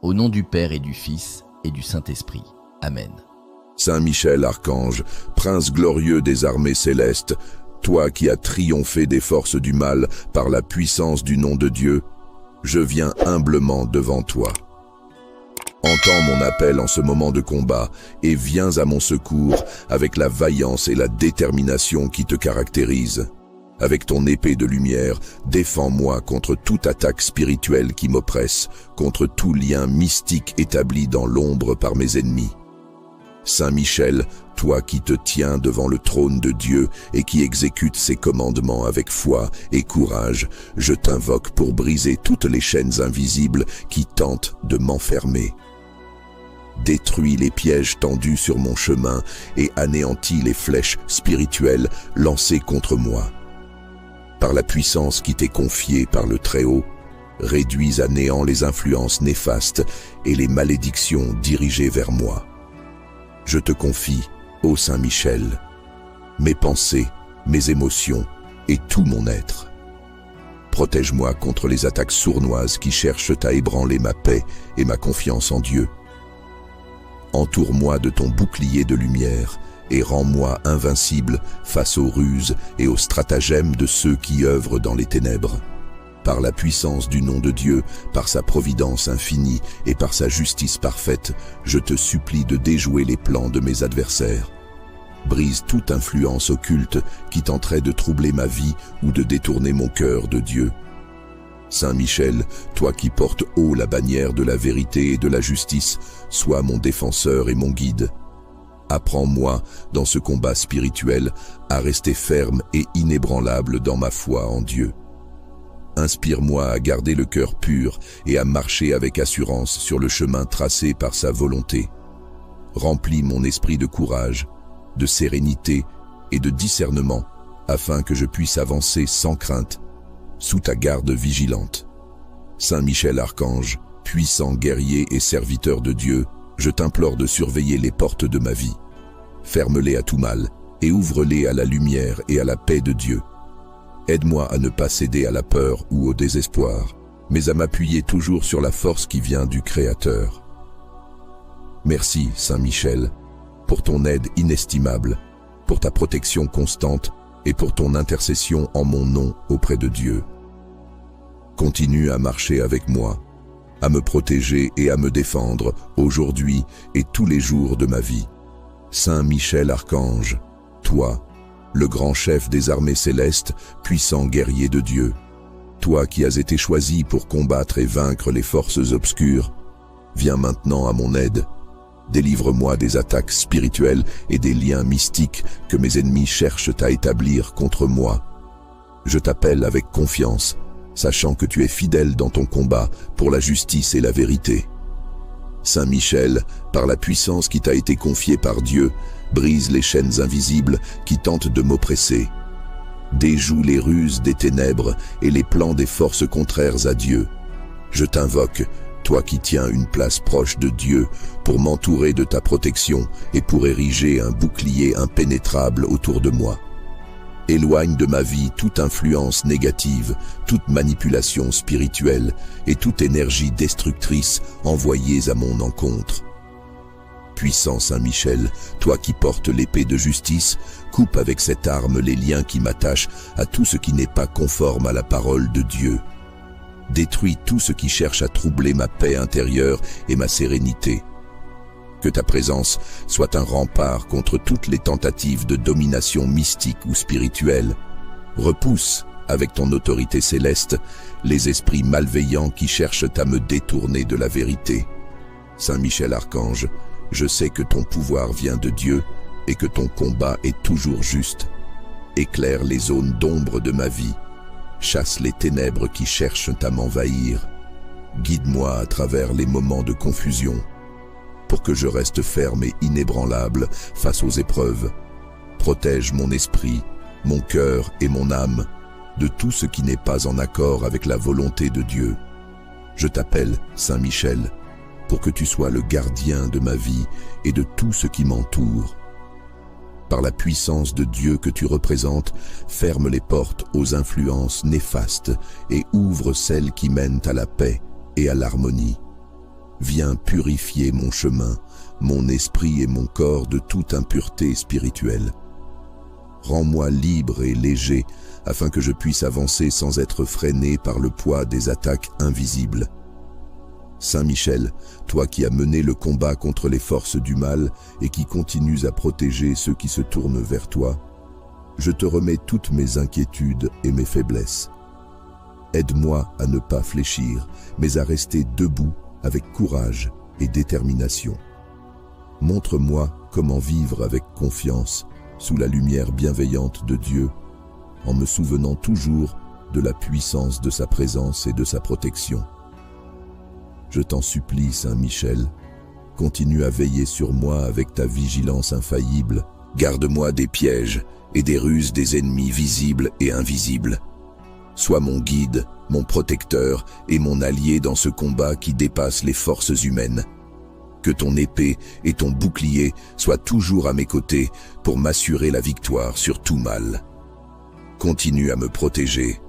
Au nom du Père et du Fils et du Saint-Esprit. Amen. Saint Michel, archange, prince glorieux des armées célestes, toi qui as triomphé des forces du mal par la puissance du nom de Dieu, je viens humblement devant toi. Entends mon appel en ce moment de combat et viens à mon secours avec la vaillance et la détermination qui te caractérisent. Avec ton épée de lumière, défends-moi contre toute attaque spirituelle qui m'oppresse, contre tout lien mystique établi dans l'ombre par mes ennemis. Saint Michel, toi qui te tiens devant le trône de Dieu et qui exécutes ses commandements avec foi et courage, je t'invoque pour briser toutes les chaînes invisibles qui tentent de m'enfermer. Détruis les pièges tendus sur mon chemin et anéantis les flèches spirituelles lancées contre moi. Par la puissance qui t'est confiée par le Très-Haut, réduis à néant les influences néfastes et les malédictions dirigées vers moi. Je te confie, ô Saint Michel, mes pensées, mes émotions et tout mon être. Protège-moi contre les attaques sournoises qui cherchent à ébranler ma paix et ma confiance en Dieu. Entoure-moi de ton bouclier de lumière et rends-moi invincible face aux ruses et aux stratagèmes de ceux qui œuvrent dans les ténèbres. Par la puissance du nom de Dieu, par sa providence infinie et par sa justice parfaite, je te supplie de déjouer les plans de mes adversaires. Brise toute influence occulte qui tenterait de troubler ma vie ou de détourner mon cœur de Dieu. Saint Michel, toi qui portes haut la bannière de la vérité et de la justice, sois mon défenseur et mon guide. Apprends-moi, dans ce combat spirituel, à rester ferme et inébranlable dans ma foi en Dieu. Inspire-moi à garder le cœur pur et à marcher avec assurance sur le chemin tracé par sa volonté. Remplis mon esprit de courage, de sérénité et de discernement, afin que je puisse avancer sans crainte, sous ta garde vigilante. Saint Michel Archange, puissant guerrier et serviteur de Dieu, je t'implore de surveiller les portes de ma vie. Ferme-les à tout mal et ouvre-les à la lumière et à la paix de Dieu. Aide-moi à ne pas céder à la peur ou au désespoir, mais à m'appuyer toujours sur la force qui vient du Créateur. Merci, Saint Michel, pour ton aide inestimable, pour ta protection constante et pour ton intercession en mon nom auprès de Dieu. Continue à marcher avec moi, à me protéger et à me défendre aujourd'hui et tous les jours de ma vie. Saint Michel Archange, toi, le grand chef des armées célestes, puissant guerrier de Dieu, toi qui as été choisi pour combattre et vaincre les forces obscures, viens maintenant à mon aide. Délivre-moi des attaques spirituelles et des liens mystiques que mes ennemis cherchent à établir contre moi. Je t'appelle avec confiance, sachant que tu es fidèle dans ton combat pour la justice et la vérité. Saint Michel, par la puissance qui t'a été confiée par Dieu, brise les chaînes invisibles qui tentent de m'oppresser. Déjoue les ruses des ténèbres et les plans des forces contraires à Dieu. Je t'invoque, toi qui tiens une place proche de Dieu, pour m'entourer de ta protection et pour ériger un bouclier impénétrable autour de moi. Éloigne de ma vie toute influence négative, toute manipulation spirituelle et toute énergie destructrice envoyées à mon encontre. Puissant Saint Michel, toi qui portes l'épée de justice, coupe avec cette arme les liens qui m'attachent à tout ce qui n'est pas conforme à la parole de Dieu. Détruis tout ce qui cherche à troubler ma paix intérieure et ma sérénité. Que ta présence soit un rempart contre toutes les tentatives de domination mystique ou spirituelle. Repousse, avec ton autorité céleste, les esprits malveillants qui cherchent à me détourner de la vérité. Saint Michel Archange, je sais que ton pouvoir vient de Dieu et que ton combat est toujours juste. Éclaire les zones d'ombre de ma vie. Chasse les ténèbres qui cherchent à m'envahir. Guide-moi à travers les moments de confusion, pour que je reste ferme et inébranlable face aux épreuves. Protège mon esprit, mon cœur et mon âme de tout ce qui n'est pas en accord avec la volonté de Dieu. Je t'appelle, Saint Michel, pour que tu sois le gardien de ma vie et de tout ce qui m'entoure. Par la puissance de Dieu que tu représentes, ferme les portes aux influences néfastes et ouvre celles qui mènent à la paix et à l'harmonie. viens purifier mon chemin, mon esprit et mon corps de toute impureté spirituelle. Rends-moi libre et léger, afin que je puisse avancer sans être freiné par le poids des attaques invisibles. Saint Michel, toi qui as mené le combat contre les forces du mal et qui continues à protéger ceux qui se tournent vers toi, je te remets toutes mes inquiétudes et mes faiblesses. Aide-moi à ne pas fléchir, mais à rester debout avec courage et détermination. Montre-moi comment vivre avec confiance sous la lumière bienveillante de Dieu, en me souvenant toujours de la puissance de sa présence et de sa protection. Je t'en supplie, Saint Michel, continue à veiller sur moi avec ta vigilance infaillible. Garde-moi des pièges et des ruses des ennemis visibles et invisibles. Sois mon guide, mon protecteur et mon allié dans ce combat qui dépasse les forces humaines. Que ton épée et ton bouclier soient toujours à mes côtés pour m'assurer la victoire sur tout mal. Continue à me protéger,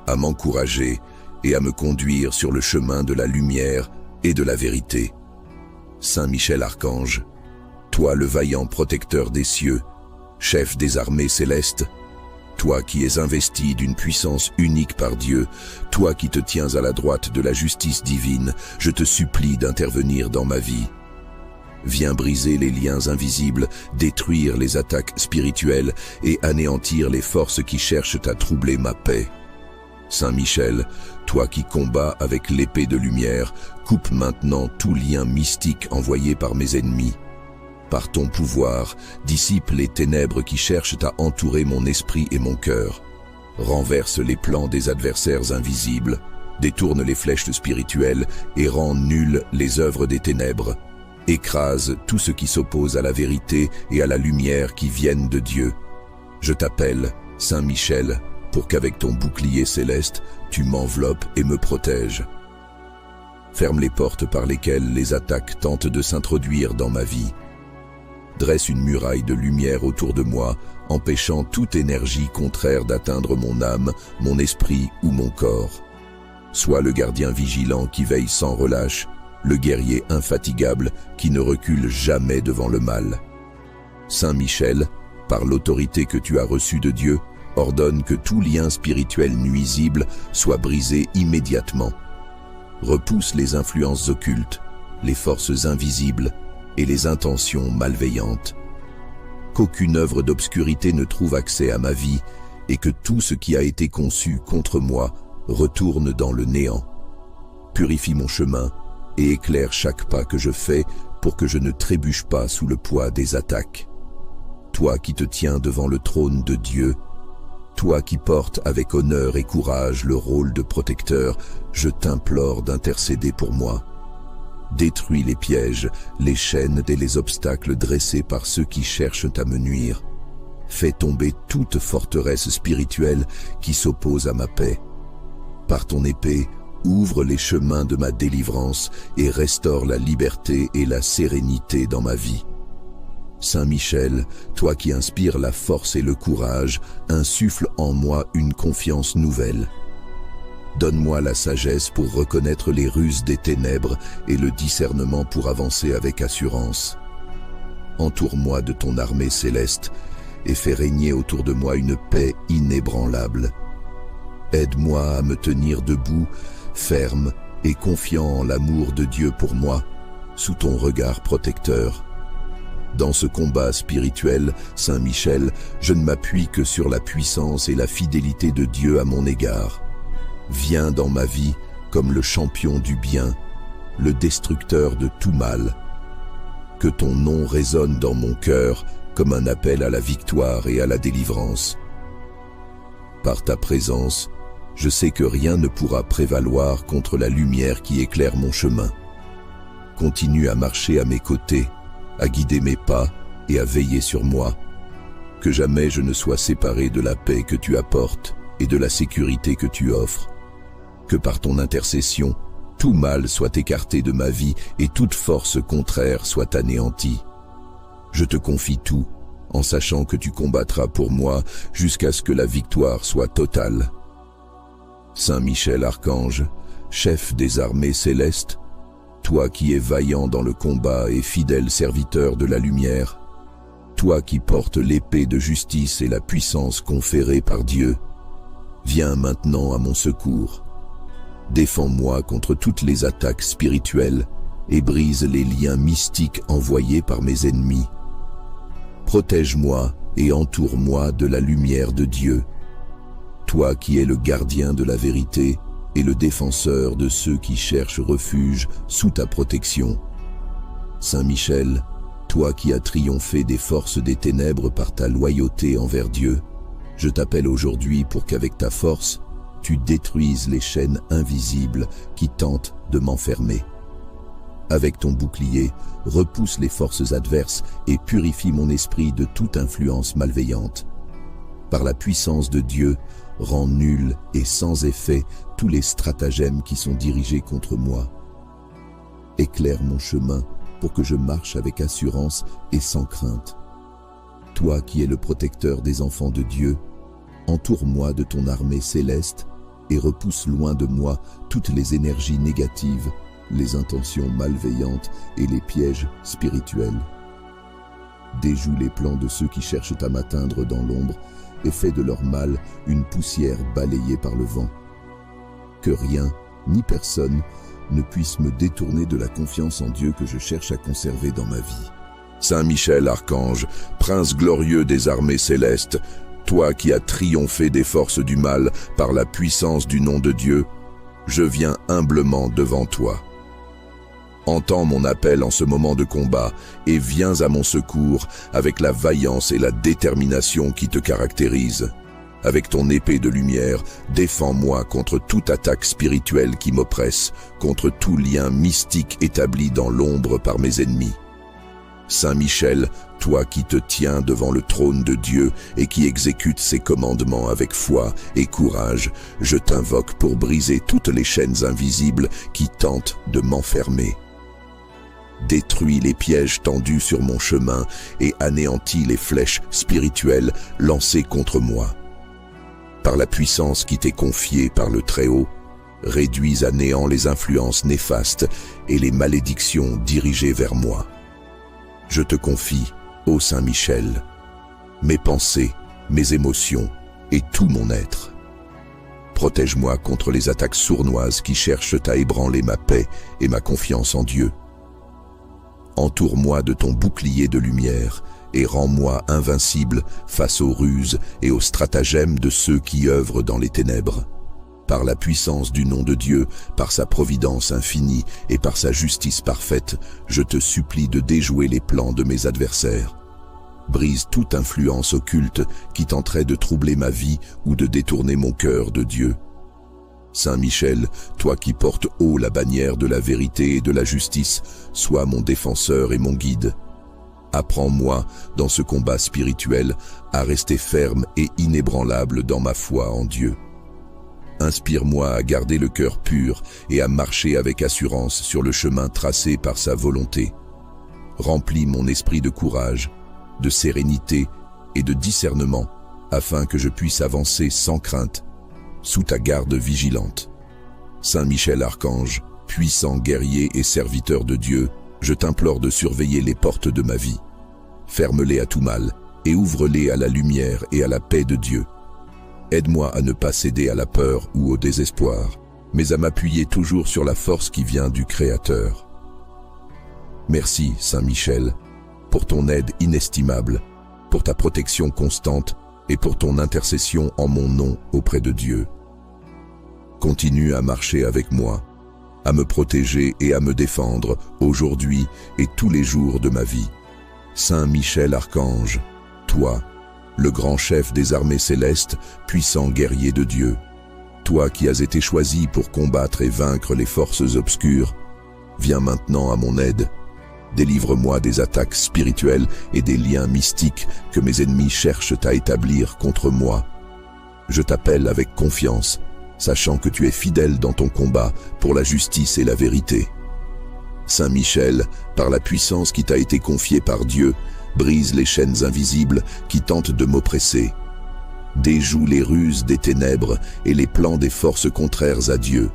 à m'encourager et à me conduire sur le chemin de la lumière et de la vérité. Saint Michel Archange, toi le vaillant protecteur des cieux, chef des armées célestes, toi qui es investi d'une puissance unique par Dieu, toi qui te tiens à la droite de la justice divine, je te supplie d'intervenir dans ma vie. Viens briser les liens invisibles, détruire les attaques spirituelles et anéantir les forces qui cherchent à troubler ma paix. Saint Michel, toi qui combats avec l'épée de lumière, coupe maintenant tout lien mystique envoyé par mes ennemis. Par ton pouvoir, dissipe les ténèbres qui cherchent à entourer mon esprit et mon cœur. Renverse les plans des adversaires invisibles, détourne les flèches spirituelles et rend nulles les œuvres des ténèbres. Écrase tout ce qui s'oppose à la vérité et à la lumière qui viennent de Dieu. Je t'appelle, Saint Michel, pour qu'avec ton bouclier céleste, tu m'enveloppes et me protèges. Ferme les portes par lesquelles les attaques tentent de s'introduire dans ma vie. Dresse une muraille de lumière autour de moi, empêchant toute énergie contraire d'atteindre mon âme, mon esprit ou mon corps. Sois le gardien vigilant qui veille sans relâche, le guerrier infatigable qui ne recule jamais devant le mal. Saint Michel, par l'autorité que tu as reçue de Dieu, ordonne que tout lien spirituel nuisible soit brisé immédiatement. Repousse les influences occultes, les forces invisibles et les intentions malveillantes. Qu'aucune œuvre d'obscurité ne trouve accès à ma vie et que tout ce qui a été conçu contre moi retourne dans le néant. Purifie mon chemin et éclaire chaque pas que je fais pour que je ne trébuche pas sous le poids des attaques. Toi qui te tiens devant le trône de Dieu, toi qui portes avec honneur et courage le rôle de protecteur, je t'implore d'intercéder pour moi. Détruis les pièges, les chaînes et les obstacles dressés par ceux qui cherchent à me nuire. Fais tomber toute forteresse spirituelle qui s'oppose à ma paix. Par ton épée, ouvre les chemins de ma délivrance et restaure la liberté et la sérénité dans ma vie. Saint Michel, toi qui inspires la force et le courage, insuffle en moi une confiance nouvelle. Donne-moi la sagesse pour reconnaître les ruses des ténèbres et le discernement pour avancer avec assurance. Entoure-moi de ton armée céleste et fais régner autour de moi une paix inébranlable. Aide-moi à me tenir debout, ferme et confiant en l'amour de Dieu pour moi, sous ton regard protecteur. Dans ce combat spirituel, Saint Michel, je ne m'appuie que sur la puissance et la fidélité de Dieu à mon égard. Viens dans ma vie comme le champion du bien, le destructeur de tout mal. Que ton nom résonne dans mon cœur comme un appel à la victoire et à la délivrance. Par ta présence, je sais que rien ne pourra prévaloir contre la lumière qui éclaire mon chemin. Continue à marcher à mes côtés, à guider mes pas et à veiller sur moi. Que jamais je ne sois séparé de la paix que tu apportes et de la sécurité que tu offres. Que par ton intercession, tout mal soit écarté de ma vie et toute force contraire soit anéantie. Je te confie tout, en sachant que tu combattras pour moi jusqu'à ce que la victoire soit totale. Saint Michel Archange, chef des armées célestes, toi qui es vaillant dans le combat et fidèle serviteur de la lumière, toi qui portes l'épée de justice et la puissance conférée par Dieu, viens maintenant à mon secours. Défends-moi contre toutes les attaques spirituelles et brise les liens mystiques envoyés par mes ennemis. Protège-moi et entoure-moi de la lumière de Dieu, toi qui es le gardien de la vérité et le défenseur de ceux qui cherchent refuge sous ta protection. Saint Michel, toi qui as triomphé des forces des ténèbres par ta loyauté envers Dieu, je t'appelle aujourd'hui pour qu'avec ta force, tu détruises les chaînes invisibles qui tentent de m'enfermer. Avec ton bouclier, repousse les forces adverses et purifie mon esprit de toute influence malveillante. Par la puissance de Dieu, rends nuls et sans effet tous les stratagèmes qui sont dirigés contre moi. Éclaire mon chemin pour que je marche avec assurance et sans crainte. Toi qui es le protecteur des enfants de Dieu, entoure-moi de ton armée céleste et repousse loin de moi toutes les énergies négatives, les intentions malveillantes et les pièges spirituels. Déjoue les plans de ceux qui cherchent à m'atteindre dans l'ombre et fais de leur mal une poussière balayée par le vent. Que rien, ni personne, ne puisse me détourner de la confiance en Dieu que je cherche à conserver dans ma vie. Saint Michel, archange, prince glorieux des armées célestes, toi qui as triomphé des forces du mal par la puissance du nom de Dieu, je viens humblement devant toi. Entends mon appel en ce moment de combat et viens à mon secours avec la vaillance et la détermination qui te caractérisent. Avec ton épée de lumière, défends-moi contre toute attaque spirituelle qui m'oppresse, contre tout lien mystique établi dans l'ombre par mes ennemis. Saint Michel, toi qui te tiens devant le trône de Dieu et qui exécutes ses commandements avec foi et courage, je t'invoque pour briser toutes les chaînes invisibles qui tentent de m'enfermer. Détruis les pièges tendus sur mon chemin et anéantis les flèches spirituelles lancées contre moi. Par la puissance qui t'est confiée par le Très-Haut, réduis à néant les influences néfastes et les malédictions dirigées vers moi. Je te confie, ô Saint Michel, mes pensées, mes émotions et tout mon être. Protège-moi contre les attaques sournoises qui cherchent à ébranler ma paix et ma confiance en Dieu. Entoure-moi de ton bouclier de lumière et rends-moi invincible face aux ruses et aux stratagèmes de ceux qui œuvrent dans les ténèbres. Par la puissance du nom de Dieu, par sa providence infinie et par sa justice parfaite, je te supplie de déjouer les plans de mes adversaires. Brise toute influence occulte qui tenterait de troubler ma vie ou de détourner mon cœur de Dieu. Saint Michel, toi qui portes haut la bannière de la vérité et de la justice, sois mon défenseur et mon guide. Apprends-moi, dans ce combat spirituel, à rester ferme et inébranlable dans ma foi en Dieu. Inspire-moi à garder le cœur pur et à marcher avec assurance sur le chemin tracé par sa volonté. Remplis mon esprit de courage, de sérénité et de discernement, afin que je puisse avancer sans crainte, sous ta garde vigilante. Saint Michel Archange, puissant guerrier et serviteur de Dieu, je t'implore de surveiller les portes de ma vie. Ferme-les à tout mal et ouvre-les à la lumière et à la paix de Dieu. Aide-moi à ne pas céder à la peur ou au désespoir, mais à m'appuyer toujours sur la force qui vient du Créateur. Merci, Saint Michel, pour ton aide inestimable, pour ta protection constante et pour ton intercession en mon nom auprès de Dieu. Continue à marcher avec moi, à me protéger et à me défendre aujourd'hui et tous les jours de ma vie. Saint Michel Archange, toi, le grand chef des armées célestes, puissant guerrier de Dieu, toi qui as été choisi pour combattre et vaincre les forces obscures, viens maintenant à mon aide. Délivre-moi des attaques spirituelles et des liens mystiques que mes ennemis cherchent à établir contre moi. Je t'appelle avec confiance, sachant que tu es fidèle dans ton combat pour la justice et la vérité. Saint Michel, par la puissance qui t'a été confiée par Dieu, brise les chaînes invisibles qui tentent de m'oppresser. Déjoue les ruses des ténèbres et les plans des forces contraires à Dieu.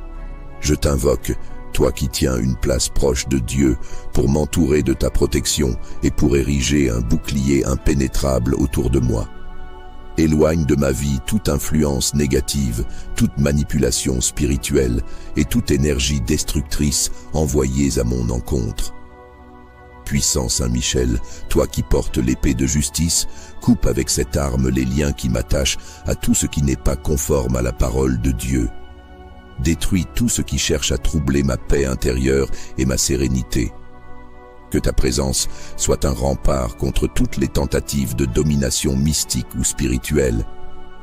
Je t'invoque, toi qui tiens une place proche de Dieu pour m'entourer de ta protection et pour ériger un bouclier impénétrable autour de moi. Éloigne de ma vie toute influence négative, toute manipulation spirituelle et toute énergie destructrice envoyées à mon encontre. Puissant Saint Michel, toi qui portes l'épée de justice, coupe avec cette arme les liens qui m'attachent à tout ce qui n'est pas conforme à la parole de Dieu. Détruis tout ce qui cherche à troubler ma paix intérieure et ma sérénité. Que ta présence soit un rempart contre toutes les tentatives de domination mystique ou spirituelle.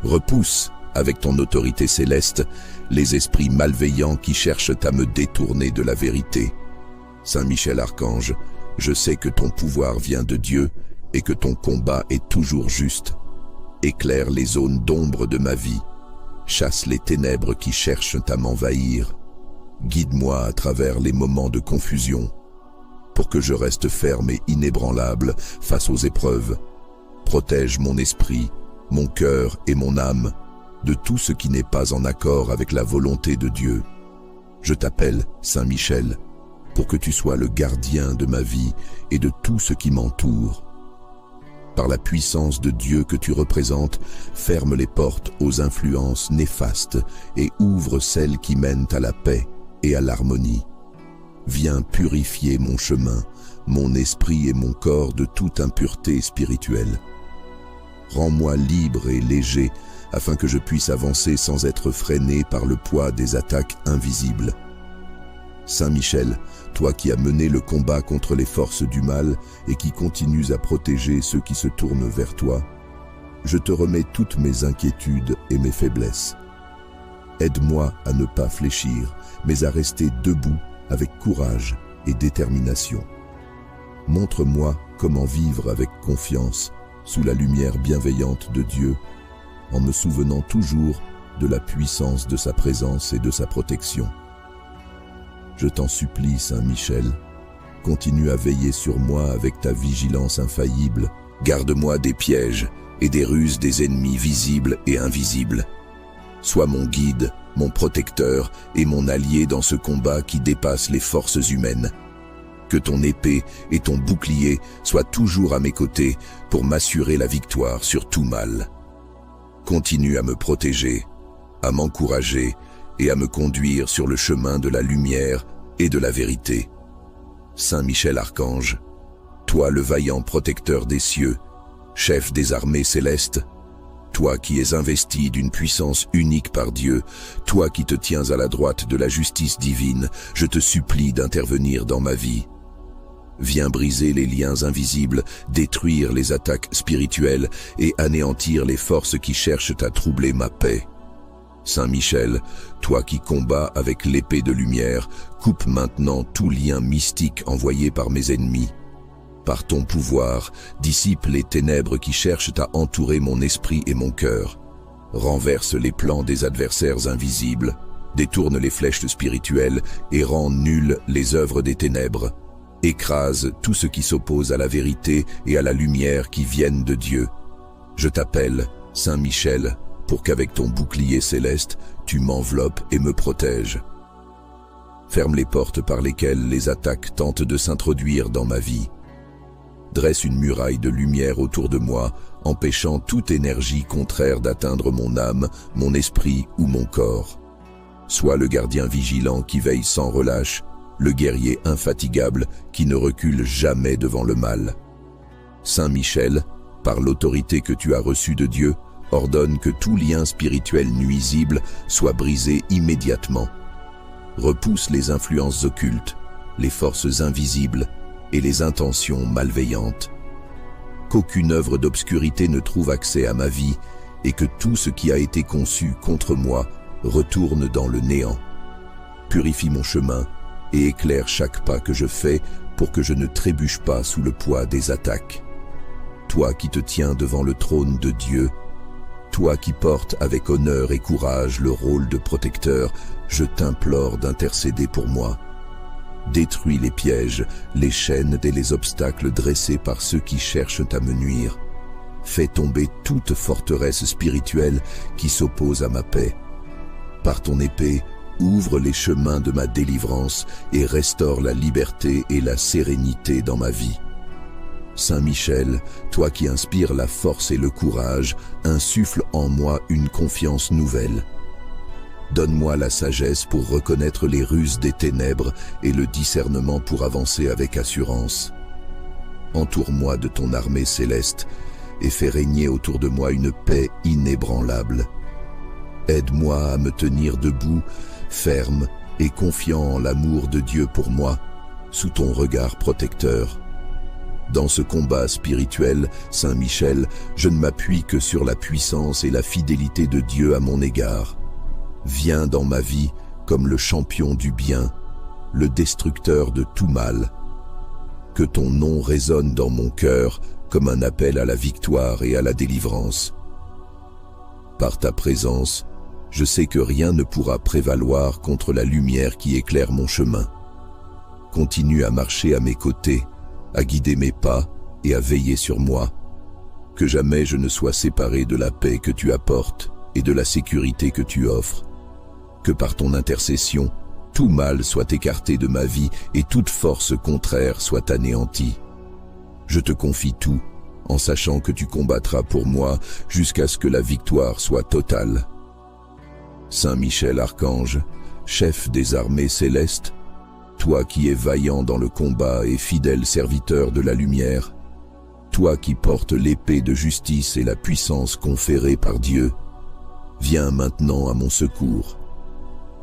Repousse, avec ton autorité céleste, les esprits malveillants qui cherchent à me détourner de la vérité. Saint Michel Archange, je sais que ton pouvoir vient de Dieu et que ton combat est toujours juste. Éclaire les zones d'ombre de ma vie. Chasse les ténèbres qui cherchent à m'envahir. Guide-moi à travers les moments de confusion, pour que je reste ferme et inébranlable face aux épreuves. Protège mon esprit, mon cœur et mon âme de tout ce qui n'est pas en accord avec la volonté de Dieu. Je t'appelle Saint Michel, pour que tu sois le gardien de ma vie et de tout ce qui m'entoure. Par la puissance de Dieu que tu représentes, ferme les portes aux influences néfastes et ouvre celles qui mènent à la paix et à l'harmonie. Viens purifier mon chemin, mon esprit et mon corps de toute impureté spirituelle. Rends-moi libre et léger afin que je puisse avancer sans être freiné par le poids des attaques invisibles. Saint Michel, toi qui as mené le combat contre les forces du mal et qui continues à protéger ceux qui se tournent vers toi, je te remets toutes mes inquiétudes et mes faiblesses. Aide-moi à ne pas fléchir, mais à rester debout avec courage et détermination. Montre-moi comment vivre avec confiance sous la lumière bienveillante de Dieu, en me souvenant toujours de la puissance de sa présence et de sa protection. Je t'en supplie, Saint Michel, continue à veiller sur moi avec ta vigilance infaillible. Garde-moi des pièges et des ruses des ennemis visibles et invisibles. Sois mon guide, mon protecteur et mon allié dans ce combat qui dépasse les forces humaines. Que ton épée et ton bouclier soient toujours à mes côtés pour m'assurer la victoire sur tout mal. Continue à me protéger, à m'encourager et à me conduire sur le chemin de la lumière et de la vérité. Saint Michel Archange, toi le vaillant protecteur des cieux, chef des armées célestes, toi qui es investi d'une puissance unique par Dieu, toi qui te tiens à la droite de la justice divine, je te supplie d'intervenir dans ma vie. Viens briser les liens invisibles, détruire les attaques spirituelles et anéantir les forces qui cherchent à troubler ma paix. Saint Michel, toi qui combats avec l'épée de lumière, coupe maintenant tout lien mystique envoyé par mes ennemis. Par ton pouvoir, dissipe les ténèbres qui cherchent à entourer mon esprit et mon cœur. Renverse les plans des adversaires invisibles, détourne les flèches spirituelles et rend nulles les œuvres des ténèbres. Écrase tout ce qui s'oppose à la vérité et à la lumière qui viennent de Dieu. Je t'appelle, Saint Michel, pour qu'avec ton bouclier céleste, tu m'enveloppes et me protèges. Ferme les portes par lesquelles les attaques tentent de s'introduire dans ma vie. Dresse une muraille de lumière autour de moi, empêchant toute énergie contraire d'atteindre mon âme, mon esprit ou mon corps. Sois le gardien vigilant qui veille sans relâche, le guerrier infatigable qui ne recule jamais devant le mal. Saint Michel, par l'autorité que tu as reçue de Dieu, ordonne que tout lien spirituel nuisible soit brisé immédiatement. Repousse les influences occultes, les forces invisibles et les intentions malveillantes. Qu'aucune œuvre d'obscurité ne trouve accès à ma vie et que tout ce qui a été conçu contre moi retourne dans le néant. Purifie mon chemin et éclaire chaque pas que je fais pour que je ne trébuche pas sous le poids des attaques. Toi qui te tiens devant le trône de Dieu, toi qui portes avec honneur et courage le rôle de protecteur, je t'implore d'intercéder pour moi. Détruis les pièges, les chaînes et les obstacles dressés par ceux qui cherchent à me nuire. Fais tomber toute forteresse spirituelle qui s'oppose à ma paix. Par ton épée, Ouvre les chemins de ma délivrance et restaure la liberté et la sérénité dans ma vie. Saint Michel, toi qui inspires la force et le courage, insuffle en moi une confiance nouvelle. Donne-moi la sagesse pour reconnaître les ruses des ténèbres et le discernement pour avancer avec assurance. Entoure-moi de ton armée céleste et fais régner autour de moi une paix inébranlable. Aide-moi à me tenir debout, ferme et confiant en l'amour de Dieu pour moi, sous ton regard protecteur. Dans ce combat spirituel, Saint Michel, je ne m'appuie que sur la puissance et la fidélité de Dieu à mon égard. Viens dans ma vie comme le champion du bien, le destructeur de tout mal. Que ton nom résonne dans mon cœur comme un appel à la victoire et à la délivrance. Par ta présence, je sais que rien ne pourra prévaloir contre la lumière qui éclaire mon chemin. Continue à marcher à mes côtés, à guider mes pas et à veiller sur moi. Que jamais je ne sois séparé de la paix que tu apportes et de la sécurité que tu offres. Que par ton intercession, tout mal soit écarté de ma vie et toute force contraire soit anéantie. Je te confie tout, en sachant que tu combattras pour moi jusqu'à ce que la victoire soit totale. Saint Michel Archange, chef des armées célestes, toi qui es vaillant dans le combat et fidèle serviteur de la lumière, toi qui portes l'épée de justice et la puissance conférée par Dieu, viens maintenant à mon secours.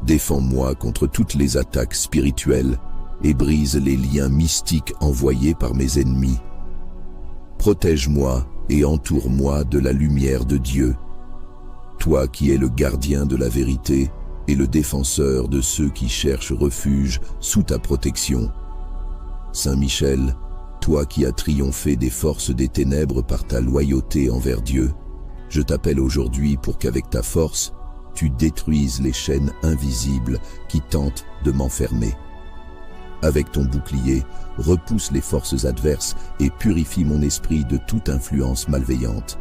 Défends-moi contre toutes les attaques spirituelles et brise les liens mystiques envoyés par mes ennemis. Protège-moi et entoure-moi de la lumière de Dieu, toi qui es le gardien de la vérité et le défenseur de ceux qui cherchent refuge sous ta protection. Saint Michel, toi qui as triomphé des forces des ténèbres par ta loyauté envers Dieu, je t'appelle aujourd'hui pour qu'avec ta force, tu détruises les chaînes invisibles qui tentent de m'enfermer. Avec ton bouclier, repousse les forces adverses et purifie mon esprit de toute influence malveillante.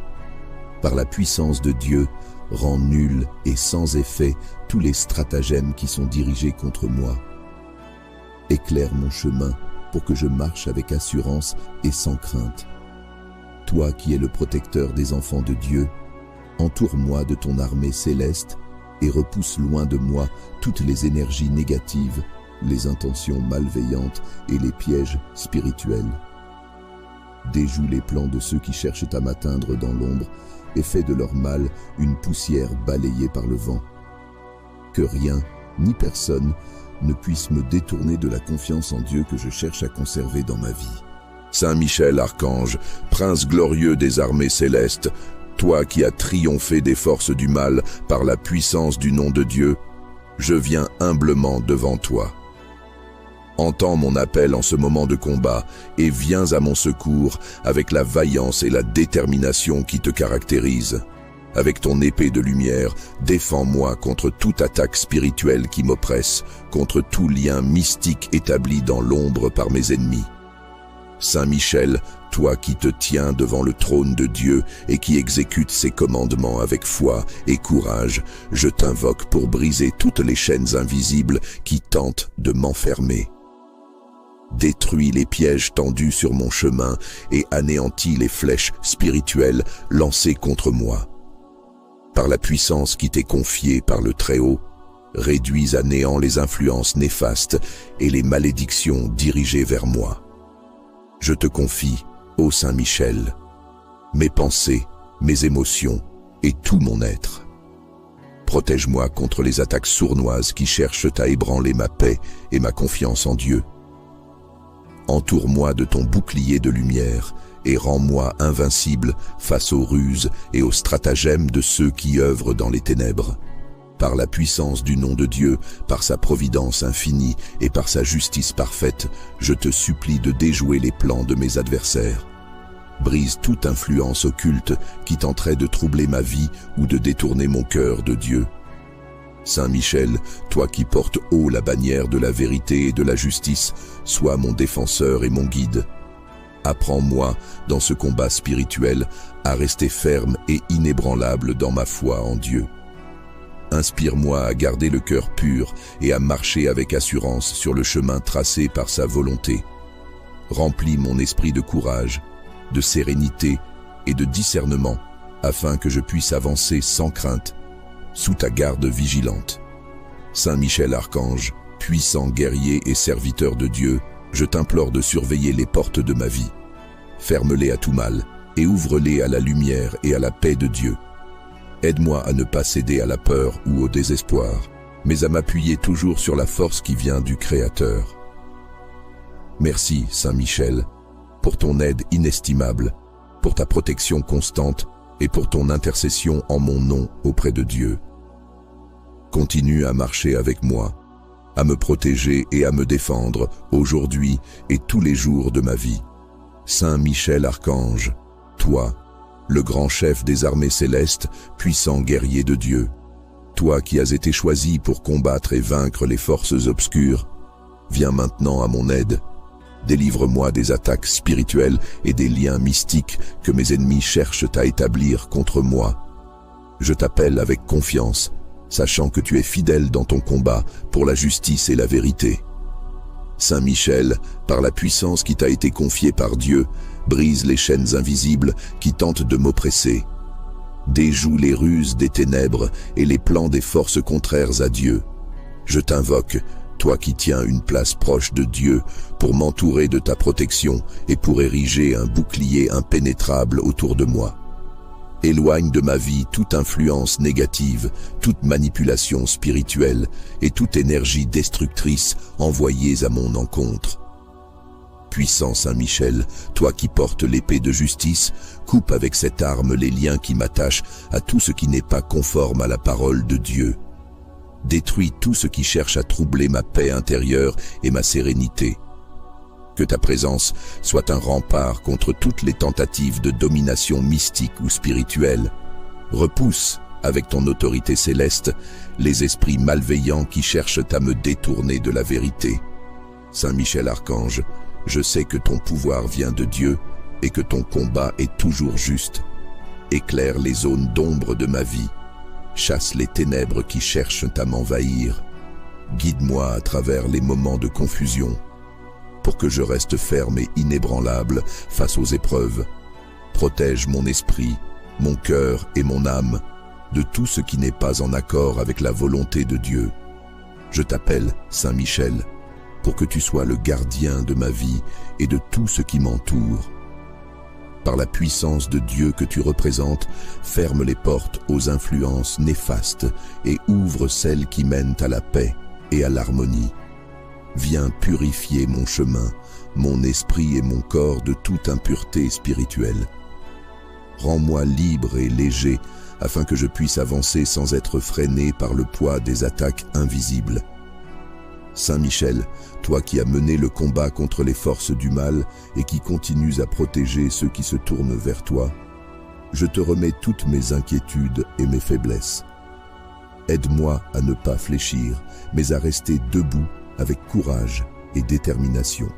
Par la puissance de Dieu, rends nuls et sans effet tous les stratagèmes qui sont dirigés contre moi. Éclaire mon chemin pour que je marche avec assurance et sans crainte. Toi qui es le protecteur des enfants de Dieu, entoure-moi de ton armée céleste et repousse loin de moi toutes les énergies négatives, les intentions malveillantes et les pièges spirituels. Déjoue les plans de ceux qui cherchent à m'atteindre dans l'ombre et fais de leur mal une poussière balayée par le vent. Que rien, ni personne, ne puisse me détourner de la confiance en Dieu que je cherche à conserver dans ma vie. Saint Michel Archange, prince glorieux des armées célestes, toi qui as triomphé des forces du mal par la puissance du nom de Dieu, je viens humblement devant toi. Entends mon appel en ce moment de combat et viens à mon secours avec la vaillance et la détermination qui te caractérisent. Avec ton épée de lumière, défends-moi contre toute attaque spirituelle qui m'oppresse, contre tout lien mystique établi dans l'ombre par mes ennemis. Saint Michel, toi qui te tiens devant le trône de Dieu et qui exécutes ses commandements avec foi et courage, je t'invoque pour briser toutes les chaînes invisibles qui tentent de m'enfermer. Détruis les pièges tendus sur mon chemin et anéantis les flèches spirituelles lancées contre moi. Par la puissance qui t'est confiée par le Très-Haut, réduis à néant les influences néfastes et les malédictions dirigées vers moi. Je te confie, ô Saint Michel, mes pensées, mes émotions et tout mon être. Protège-moi contre les attaques sournoises qui cherchent à ébranler ma paix et ma confiance en Dieu. Entoure-moi de ton bouclier de lumière et rends-moi invincible face aux ruses et aux stratagèmes de ceux qui œuvrent dans les ténèbres. Par la puissance du nom de Dieu, par sa providence infinie et par sa justice parfaite, je te supplie de déjouer les plans de mes adversaires. Brise toute influence occulte qui tenterait de troubler ma vie ou de détourner mon cœur de Dieu. Saint Michel, toi qui portes haut la bannière de la vérité et de la justice, sois mon défenseur et mon guide. Apprends-moi, dans ce combat spirituel, à rester ferme et inébranlable dans ma foi en Dieu. Inspire-moi à garder le cœur pur et à marcher avec assurance sur le chemin tracé par sa volonté. Remplis mon esprit de courage, de sérénité et de discernement, afin que je puisse avancer sans crainte, sous ta garde vigilante. Saint Michel Archange, puissant guerrier et serviteur de Dieu, je t'implore de surveiller les portes de ma vie. Ferme-les à tout mal et ouvre-les à la lumière et à la paix de Dieu. Aide-moi à ne pas céder à la peur ou au désespoir, mais à m'appuyer toujours sur la force qui vient du Créateur. Merci, Saint Michel, pour ton aide inestimable, pour ta protection constante et pour ton intercession en mon nom auprès de Dieu. Continue à marcher avec moi, à me protéger et à me défendre aujourd'hui et tous les jours de ma vie. Saint Michel Archange, toi, le grand chef des armées célestes, puissant guerrier de Dieu, toi qui as été choisi pour combattre et vaincre les forces obscures, viens maintenant à mon aide. Délivre-moi des attaques spirituelles et des liens mystiques que mes ennemis cherchent à établir contre moi. Je t'appelle avec confiance, sachant que tu es fidèle dans ton combat pour la justice et la vérité. Saint Michel, par la puissance qui t'a été confiée par Dieu, brise les chaînes invisibles qui tentent de m'oppresser. Déjoue les ruses des ténèbres et les plans des forces contraires à Dieu. Je t'invoque, toi qui tiens une place proche de Dieu, pour m'entourer de ta protection et pour ériger un bouclier impénétrable autour de moi. Éloigne de ma vie toute influence négative, toute manipulation spirituelle et toute énergie destructrice envoyées à mon encontre. Puissant Saint Michel, toi qui portes l'épée de justice, coupe avec cette arme les liens qui m'attachent à tout ce qui n'est pas conforme à la parole de Dieu. Détruis tout ce qui cherche à troubler ma paix intérieure et ma sérénité. Que ta présence soit un rempart contre toutes les tentatives de domination mystique ou spirituelle. Repousse, avec ton autorité céleste, les esprits malveillants qui cherchent à me détourner de la vérité. Saint Michel Archange, je sais que ton pouvoir vient de Dieu et que ton combat est toujours juste. Éclaire les zones d'ombre de ma vie. Chasse les ténèbres qui cherchent à m'envahir. Guide-moi à travers les moments de confusion, pour que je reste ferme et inébranlable face aux épreuves. Protège mon esprit, mon cœur et mon âme de tout ce qui n'est pas en accord avec la volonté de Dieu. Je t'appelle, Saint Michel, pour que tu sois le gardien de ma vie et de tout ce qui m'entoure. Par la puissance de Dieu que tu représentes, ferme les portes aux influences néfastes et ouvre celles qui mènent à la paix et à l'harmonie. Viens purifier mon chemin, mon esprit et mon corps de toute impureté spirituelle. Rends-moi libre et léger, afin que je puisse avancer sans être freiné par le poids des attaques invisibles. Saint Michel, toi qui as mené le combat contre les forces du mal et qui continues à protéger ceux qui se tournent vers toi, je te remets toutes mes inquiétudes et mes faiblesses. Aide-moi à ne pas fléchir, mais à rester debout avec courage et détermination.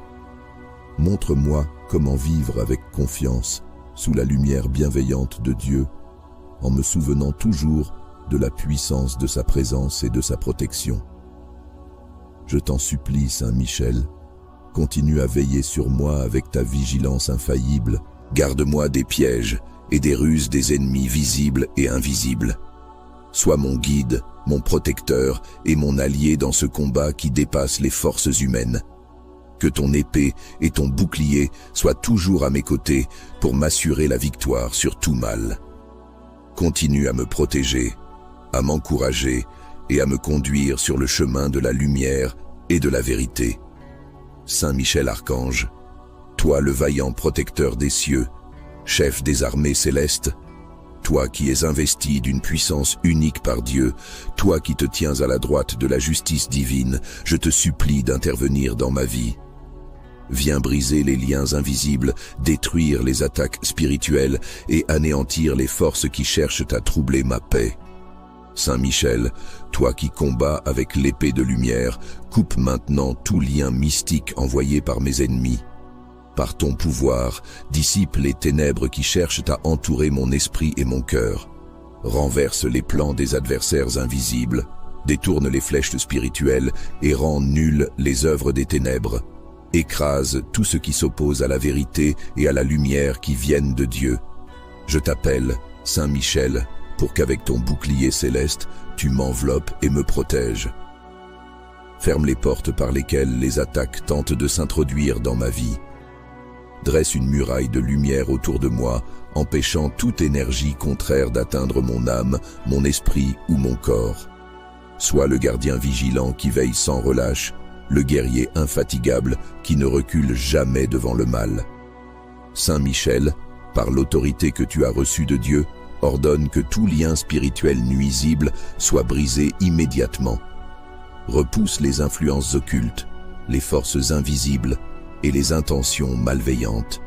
Montre-moi comment vivre avec confiance sous la lumière bienveillante de Dieu, en me souvenant toujours de la puissance de sa présence et de sa protection. Je t'en supplie, Saint Michel, continue à veiller sur moi avec ta vigilance infaillible. Garde-moi des pièges et des ruses des ennemis visibles et invisibles. Sois mon guide, mon protecteur et mon allié dans ce combat qui dépasse les forces humaines. Que ton épée et ton bouclier soient toujours à mes côtés pour m'assurer la victoire sur tout mal. Continue à me protéger, à m'encourager et à me conduire sur le chemin de la lumière et de la vérité. Saint Michel Archange, toi le vaillant protecteur des cieux, chef des armées célestes, toi qui es investi d'une puissance unique par Dieu, toi qui te tiens à la droite de la justice divine, je te supplie d'intervenir dans ma vie. Viens briser les liens invisibles, détruire les attaques spirituelles et anéantir les forces qui cherchent à troubler ma paix. Saint Michel, toi qui combats avec l'épée de lumière, coupe maintenant tout lien mystique envoyé par mes ennemis. Par ton pouvoir, dissipe les ténèbres qui cherchent à entourer mon esprit et mon cœur. renverse les plans des adversaires invisibles, détourne les flèches spirituelles et rend nulles les œuvres des ténèbres. Écrase tout ce qui s'oppose à la vérité et à la lumière qui viennent de Dieu. Je t'appelle, Saint Michel, pour qu'avec ton bouclier céleste, tu m'enveloppes et me protèges. Ferme les portes par lesquelles les attaques tentent de s'introduire dans ma vie. Dresse une muraille de lumière autour de moi, empêchant toute énergie contraire d'atteindre mon âme, mon esprit ou mon corps. Sois le gardien vigilant qui veille sans relâche, le guerrier infatigable qui ne recule jamais devant le mal. Saint Michel, par l'autorité que tu as reçue de Dieu, ordonne que tout lien spirituel nuisible soit brisé immédiatement. Repousse les influences occultes, les forces invisibles et les intentions malveillantes.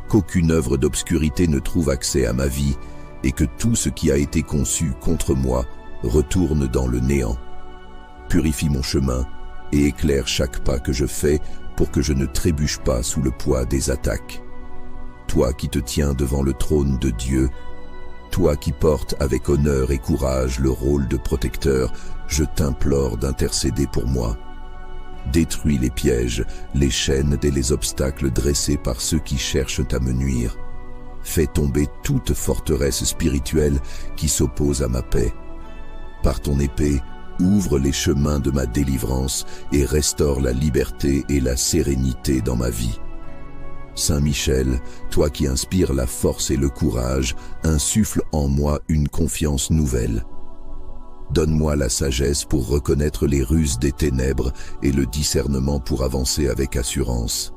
Qu'aucune œuvre d'obscurité ne trouve accès à ma vie et que tout ce qui a été conçu contre moi retourne dans le néant. Purifie mon chemin et éclaire chaque pas que je fais pour que je ne trébuche pas sous le poids des attaques. Toi qui te tiens devant le trône de Dieu, toi qui portes avec honneur et courage le rôle de protecteur, je t'implore d'intercéder pour moi. Détruis les pièges, les chaînes et les obstacles dressés par ceux qui cherchent à me nuire. Fais tomber toute forteresse spirituelle qui s'oppose à ma paix. Par ton épée, ouvre les chemins de ma délivrance et restaure la liberté et la sérénité dans ma vie. Saint Michel, toi qui inspires la force et le courage, insuffle en moi une confiance nouvelle. Donne-moi la sagesse pour reconnaître les ruses des ténèbres et le discernement pour avancer avec assurance.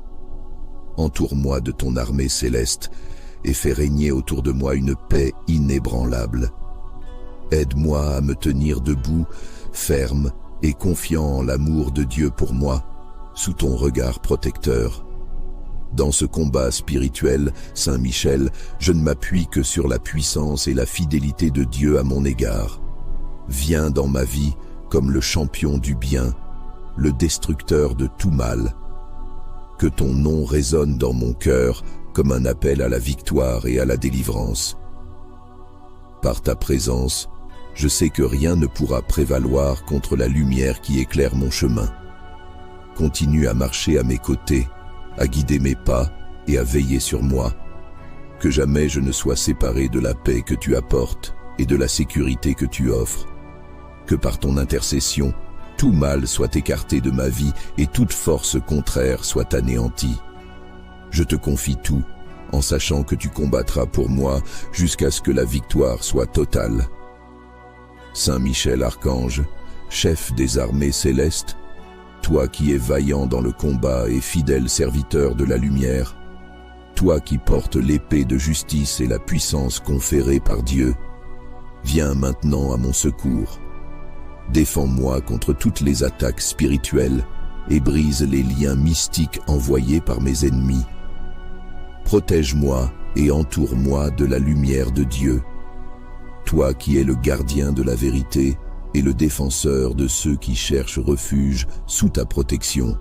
Entoure-moi de ton armée céleste et fais régner autour de moi une paix inébranlable. Aide-moi à me tenir debout, ferme et confiant en l'amour de Dieu pour moi, sous ton regard protecteur. Dans ce combat spirituel, Saint Michel, je ne m'appuie que sur la puissance et la fidélité de Dieu à mon égard. Viens dans ma vie comme le champion du bien, le destructeur de tout mal. Que ton nom résonne dans mon cœur comme un appel à la victoire et à la délivrance. Par ta présence, je sais que rien ne pourra prévaloir contre la lumière qui éclaire mon chemin. Continue à marcher à mes côtés, à guider mes pas et à veiller sur moi. Que jamais je ne sois séparé de la paix que tu apportes et de la sécurité que tu offres. Que par ton intercession, tout mal soit écarté de ma vie et toute force contraire soit anéantie. Je te confie tout, en sachant que tu combattras pour moi jusqu'à ce que la victoire soit totale. Saint Michel Archange, chef des armées célestes, toi qui es vaillant dans le combat et fidèle serviteur de la lumière, toi qui portes l'épée de justice et la puissance conférée par Dieu, viens maintenant à mon secours. Défends-moi contre toutes les attaques spirituelles et brise les liens mystiques envoyés par mes ennemis. Protège-moi et entoure-moi de la lumière de Dieu. Toi qui es le gardien de la vérité et le défenseur de ceux qui cherchent refuge sous ta protection.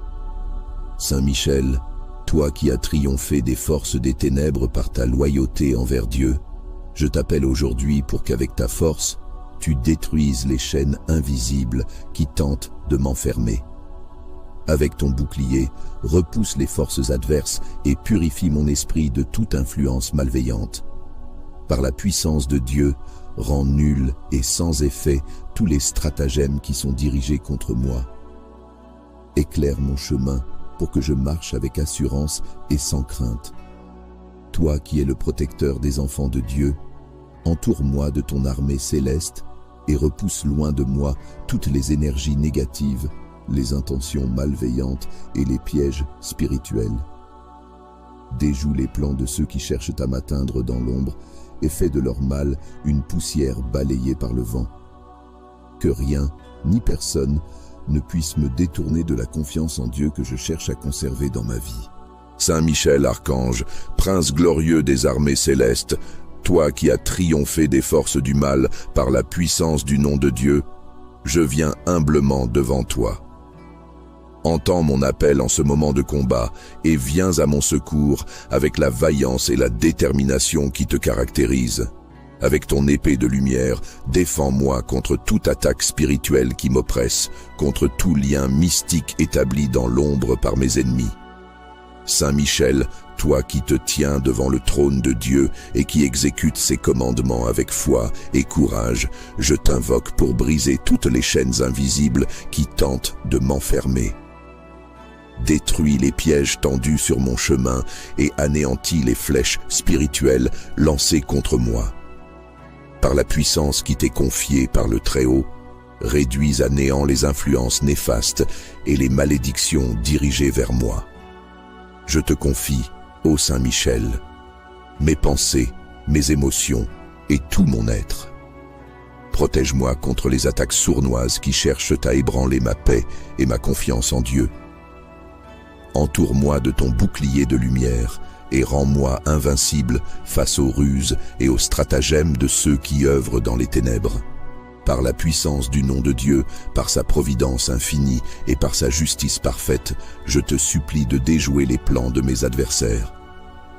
Saint Michel, toi qui as triomphé des forces des ténèbres par ta loyauté envers Dieu, je t'appelle aujourd'hui pour qu'avec ta force, tu détruises les chaînes invisibles qui tentent de m'enfermer. Avec ton bouclier, repousse les forces adverses et purifie mon esprit de toute influence malveillante. Par la puissance de Dieu, rends nuls et sans effet tous les stratagèmes qui sont dirigés contre moi. Éclaire mon chemin pour que je marche avec assurance et sans crainte. Toi qui es le protecteur des enfants de Dieu, entoure-moi de ton armée céleste et repousse loin de moi toutes les énergies négatives, les intentions malveillantes et les pièges spirituels. Déjoue les plans de ceux qui cherchent à m'atteindre dans l'ombre et fais de leur mal une poussière balayée par le vent. Que rien, ni personne, ne puisse me détourner de la confiance en Dieu que je cherche à conserver dans ma vie. Saint Michel Archange, prince glorieux des armées célestes, toi qui as triomphé des forces du mal par la puissance du nom de Dieu, je viens humblement devant toi. Entends mon appel en ce moment de combat et viens à mon secours avec la vaillance et la détermination qui te caractérisent. Avec ton épée de lumière, défends-moi contre toute attaque spirituelle qui m'oppresse, contre tout lien mystique établi dans l'ombre par mes ennemis. Saint Michel, toi qui te tiens devant le trône de Dieu et qui exécutes ses commandements avec foi et courage, je t'invoque pour briser toutes les chaînes invisibles qui tentent de m'enfermer. Détruis les pièges tendus sur mon chemin et anéantis les flèches spirituelles lancées contre moi. Par la puissance qui t'est confiée par le Très-Haut, réduis à néant les influences néfastes et les malédictions dirigées vers moi. Je te confie, ô Saint Michel, mes pensées, mes émotions et tout mon être. Protège-moi contre les attaques sournoises qui cherchent à ébranler ma paix et ma confiance en Dieu. Entoure-moi de ton bouclier de lumière et rends-moi invincible face aux ruses et aux stratagèmes de ceux qui œuvrent dans les ténèbres. Par la puissance du nom de Dieu, par sa providence infinie et par sa justice parfaite, je te supplie de déjouer les plans de mes adversaires.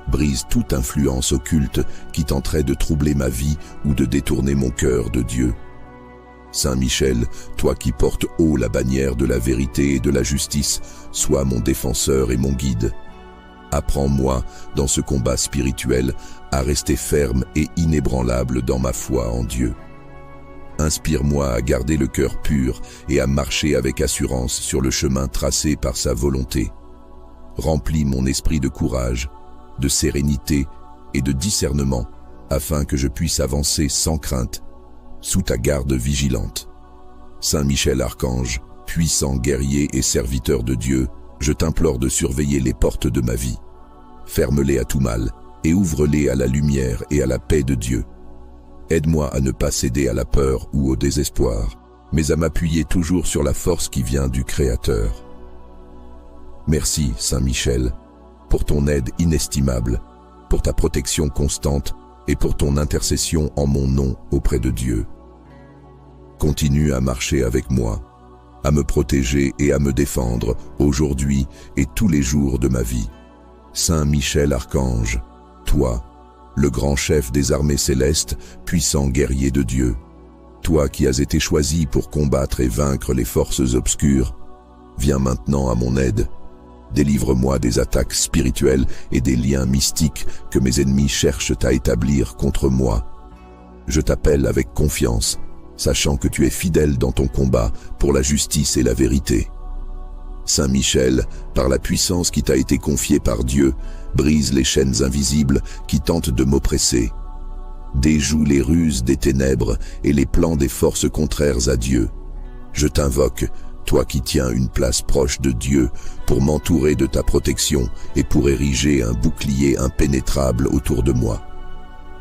Brise toute influence occulte qui tenterait de troubler ma vie ou de détourner mon cœur de Dieu. Saint Michel, toi qui portes haut la bannière de la vérité et de la justice, sois mon défenseur et mon guide. Apprends-moi, dans ce combat spirituel, à rester ferme et inébranlable dans ma foi en Dieu. Inspire-moi à garder le cœur pur et à marcher avec assurance sur le chemin tracé par sa volonté. Remplis mon esprit de courage, de sérénité et de discernement, afin que je puisse avancer sans crainte, sous ta garde vigilante. Saint Michel Archange, puissant guerrier et serviteur de Dieu, je t'implore de surveiller les portes de ma vie. Ferme-les à tout mal et ouvre-les à la lumière et à la paix de Dieu. Aide-moi à ne pas céder à la peur ou au désespoir, mais à m'appuyer toujours sur la force qui vient du Créateur. Merci, Saint Michel, pour ton aide inestimable, pour ta protection constante et pour ton intercession en mon nom auprès de Dieu. Continue à marcher avec moi, à me protéger et à me défendre aujourd'hui et tous les jours de ma vie. Saint Michel Archange, toi, le grand chef des armées célestes, puissant guerrier de Dieu, toi qui as été choisi pour combattre et vaincre les forces obscures, viens maintenant à mon aide. Délivre-moi des attaques spirituelles et des liens mystiques que mes ennemis cherchent à établir contre moi. Je t'appelle avec confiance, sachant que tu es fidèle dans ton combat pour la justice et la vérité. Saint Michel, par la puissance qui t'a été confiée par Dieu, brise les chaînes invisibles qui tentent de m'oppresser. Déjoue les ruses des ténèbres et les plans des forces contraires à Dieu. Je t'invoque, toi qui tiens une place proche de Dieu, pour m'entourer de ta protection et pour ériger un bouclier impénétrable autour de moi.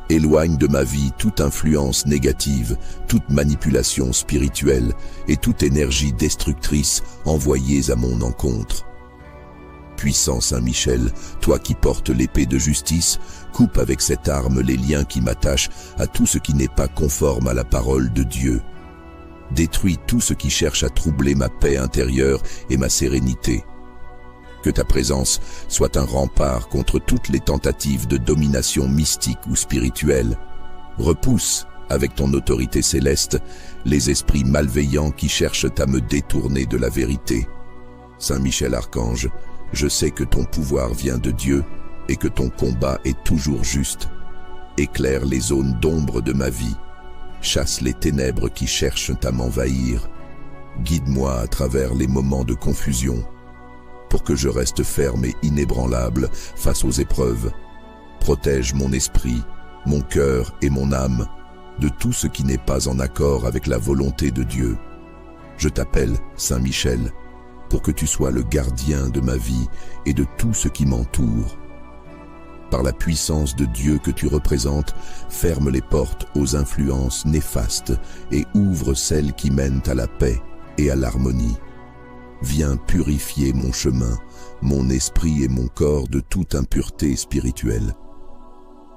Éloigne de ma vie toute influence négative, toute manipulation spirituelle et toute énergie destructrice envoyées à mon encontre. Puissant Saint Michel, toi qui portes l'épée de justice, coupe avec cette arme les liens qui m'attachent à tout ce qui n'est pas conforme à la parole de Dieu. Détruis tout ce qui cherche à troubler ma paix intérieure et ma sérénité. Que ta présence soit un rempart contre toutes les tentatives de domination mystique ou spirituelle. Repousse, avec ton autorité céleste, les esprits malveillants qui cherchent à me détourner de la vérité. Saint Michel Archange, je sais que ton pouvoir vient de Dieu et que ton combat est toujours juste. Éclaire les zones d'ombre de ma vie. Chasse les ténèbres qui cherchent à m'envahir. Guide-moi à travers les moments de confusion, pour que je reste ferme et inébranlable face aux épreuves. Protège mon esprit, mon cœur et mon âme de tout ce qui n'est pas en accord avec la volonté de Dieu. Je t'appelle Saint Michel, pour que tu sois le gardien de ma vie et de tout ce qui m'entoure. Par la puissance de Dieu que tu représentes, ferme les portes aux influences néfastes et ouvre celles qui mènent à la paix et à l'harmonie. Viens purifier mon chemin, mon esprit et mon corps de toute impureté spirituelle.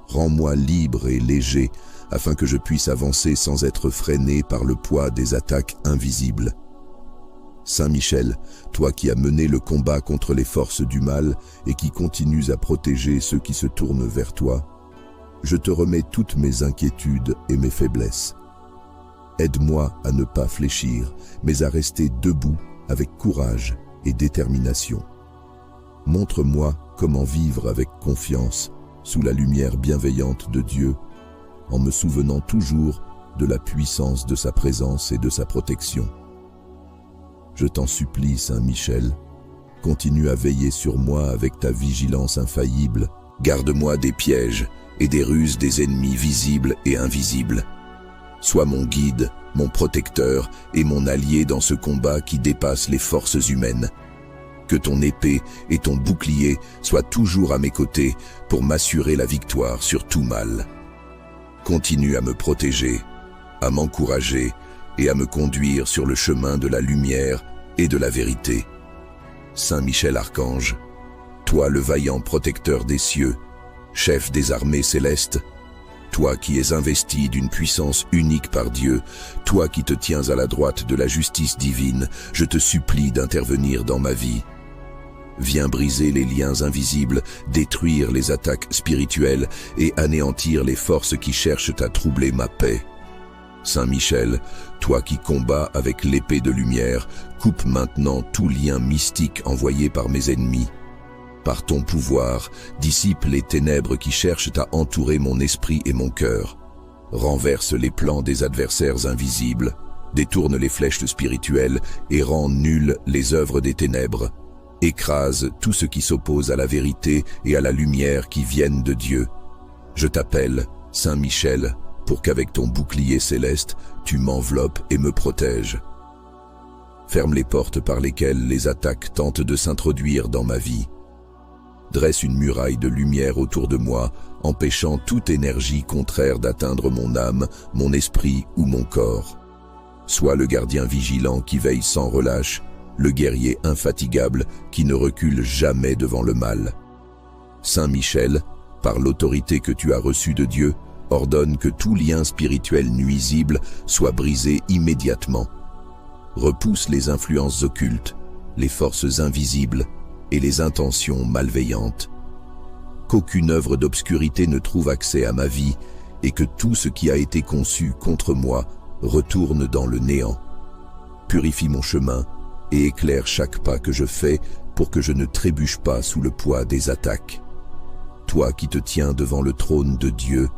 Rends-moi libre et léger, afin que je puisse avancer sans être freiné par le poids des attaques invisibles. Saint Michel, toi qui as mené le combat contre les forces du mal et qui continues à protéger ceux qui se tournent vers toi, je te remets toutes mes inquiétudes et mes faiblesses. Aide-moi à ne pas fléchir, mais à rester debout avec courage et détermination. Montre-moi comment vivre avec confiance sous la lumière bienveillante de Dieu, en me souvenant toujours de la puissance de sa présence et de sa protection. Je t'en supplie, Saint Michel, continue à veiller sur moi avec ta vigilance infaillible. Garde-moi des pièges et des ruses des ennemis visibles et invisibles. Sois mon guide, mon protecteur et mon allié dans ce combat qui dépasse les forces humaines. Que ton épée et ton bouclier soient toujours à mes côtés pour m'assurer la victoire sur tout mal. Continue à me protéger, à m'encourager et à me conduire sur le chemin de la lumière et de la vérité. Saint Michel Archange, toi le vaillant protecteur des cieux, chef des armées célestes, toi qui es investi d'une puissance unique par Dieu, toi qui te tiens à la droite de la justice divine, je te supplie d'intervenir dans ma vie. Viens briser les liens invisibles, détruire les attaques spirituelles et anéantir les forces qui cherchent à troubler ma paix. Saint Michel, toi qui combats avec l'épée de lumière, coupe maintenant tout lien mystique envoyé par mes ennemis. Par ton pouvoir, dissipe les ténèbres qui cherchent à entourer mon esprit et mon cœur. Renverse les plans des adversaires invisibles, détourne les flèches spirituelles et rend nulles les œuvres des ténèbres. Écrase tout ce qui s'oppose à la vérité et à la lumière qui viennent de Dieu. Je t'appelle, Saint Michel, pour qu'avec ton bouclier céleste, tu m'enveloppes et me protèges. Ferme les portes par lesquelles les attaques tentent de s'introduire dans ma vie. Dresse une muraille de lumière autour de moi, empêchant toute énergie contraire d'atteindre mon âme, mon esprit ou mon corps. Sois le gardien vigilant qui veille sans relâche, le guerrier infatigable qui ne recule jamais devant le mal. Saint Michel, par l'autorité que tu as reçue de Dieu, ordonne que tout lien spirituel nuisible soit brisé immédiatement. Repousse les influences occultes, les forces invisibles et les intentions malveillantes. Qu'aucune œuvre d'obscurité ne trouve accès à ma vie et que tout ce qui a été conçu contre moi retourne dans le néant. Purifie mon chemin et éclaire chaque pas que je fais pour que je ne trébuche pas sous le poids des attaques. Toi qui te tiens devant le trône de Dieu,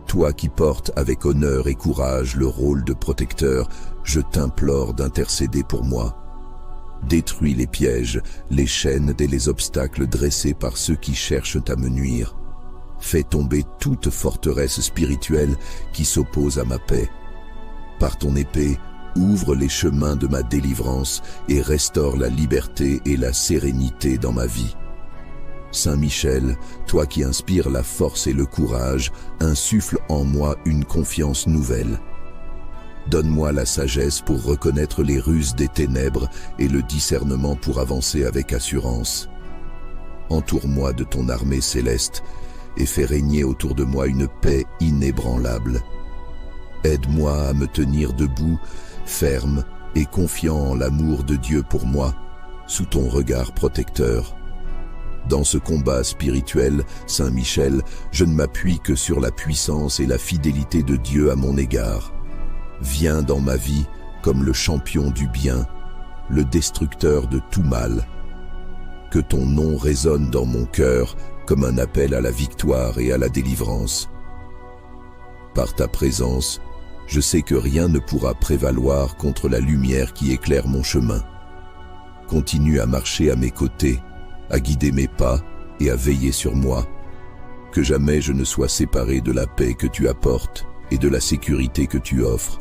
toi qui portes avec honneur et courage le rôle de protecteur, je t'implore d'intercéder pour moi. Détruis les pièges, les chaînes et les obstacles dressés par ceux qui cherchent à me nuire. Fais tomber toute forteresse spirituelle qui s'oppose à ma paix. Par ton épée, ouvre les chemins de ma délivrance et restaure la liberté et la sérénité dans ma vie. Saint Michel, toi qui inspires la force et le courage, insuffle en moi une confiance nouvelle. Donne-moi la sagesse pour reconnaître les ruses des ténèbres et le discernement pour avancer avec assurance. Entoure-moi de ton armée céleste et fais régner autour de moi une paix inébranlable. Aide-moi à me tenir debout, ferme et confiant en l'amour de Dieu pour moi, sous ton regard protecteur. Dans ce combat spirituel, Saint Michel, je ne m'appuie que sur la puissance et la fidélité de Dieu à mon égard. Viens dans ma vie comme le champion du bien, le destructeur de tout mal. Que ton nom résonne dans mon cœur comme un appel à la victoire et à la délivrance. Par ta présence, je sais que rien ne pourra prévaloir contre la lumière qui éclaire mon chemin. Continue à marcher à mes côtés, à guider mes pas et à veiller sur moi. Que jamais je ne sois séparé de la paix que tu apportes et de la sécurité que tu offres.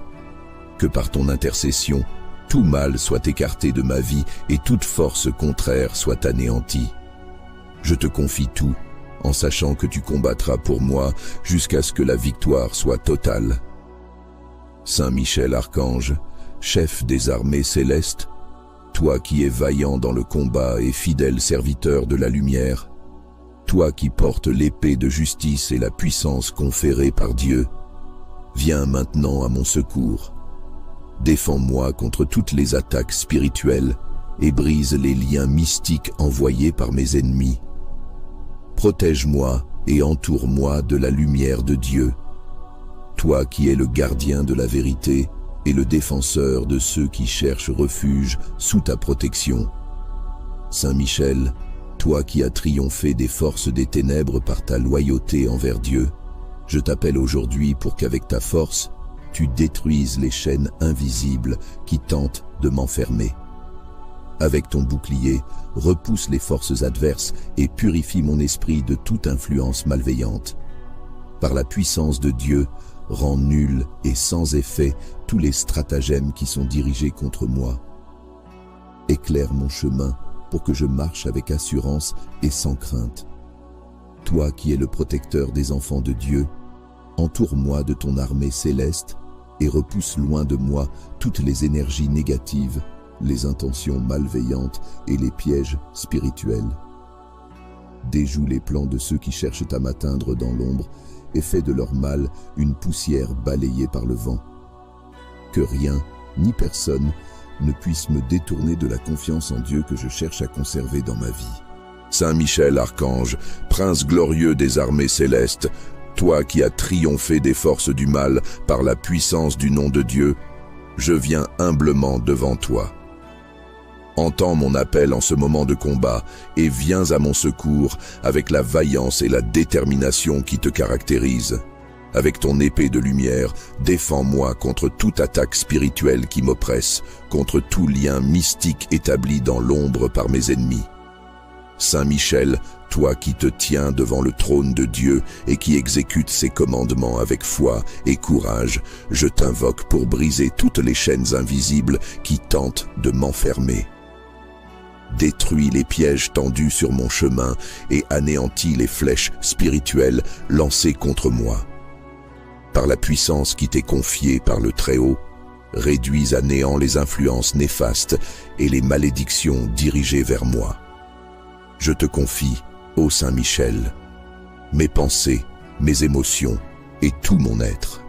Que par ton intercession, tout mal soit écarté de ma vie et toute force contraire soit anéantie. Je te confie tout, en sachant que tu combattras pour moi jusqu'à ce que la victoire soit totale. Saint Michel Archange, chef des armées célestes, toi qui es vaillant dans le combat et fidèle serviteur de la lumière, toi qui portes l'épée de justice et la puissance conférée par Dieu, viens maintenant à mon secours. Défends-moi contre toutes les attaques spirituelles et brise les liens mystiques envoyés par mes ennemis. Protège-moi et entoure-moi de la lumière de Dieu. Toi qui es le gardien de la vérité et le défenseur de ceux qui cherchent refuge sous ta protection. Saint Michel, toi qui as triomphé des forces des ténèbres par ta loyauté envers Dieu, je t'appelle aujourd'hui pour qu'avec ta force, tu détruises les chaînes invisibles qui tentent de m'enfermer. Avec ton bouclier, repousse les forces adverses et purifie mon esprit de toute influence malveillante. Par la puissance de Dieu, rends nuls et sans effet tous les stratagèmes qui sont dirigés contre moi. Éclaire mon chemin pour que je marche avec assurance et sans crainte. Toi qui es le protecteur des enfants de Dieu, entoure-moi de ton armée céleste et repousse loin de moi toutes les énergies négatives, les intentions malveillantes et les pièges spirituels. Déjoue les plans de ceux qui cherchent à m'atteindre dans l'ombre et fais de leur mal une poussière balayée par le vent. Que rien, ni personne, ne puisse me détourner de la confiance en Dieu que je cherche à conserver dans ma vie. Saint Michel, archange, prince glorieux des armées célestes, toi qui as triomphé des forces du mal par la puissance du nom de Dieu, je viens humblement devant toi. Entends mon appel en ce moment de combat et viens à mon secours avec la vaillance et la détermination qui te caractérisent. Avec ton épée de lumière, défends-moi contre toute attaque spirituelle qui m'oppresse, contre tout lien mystique établi dans l'ombre par mes ennemis. Saint Michel, toi qui te tiens devant le trône de Dieu et qui exécutes ses commandements avec foi et courage, je t'invoque pour briser toutes les chaînes invisibles qui tentent de m'enfermer. Détruis les pièges tendus sur mon chemin et anéantis les flèches spirituelles lancées contre moi. Par la puissance qui t'est confiée par le Très-Haut, réduis à néant les influences néfastes et les malédictions dirigées vers moi. Je te confie, ô Saint Michel, mes pensées, mes émotions et tout mon être.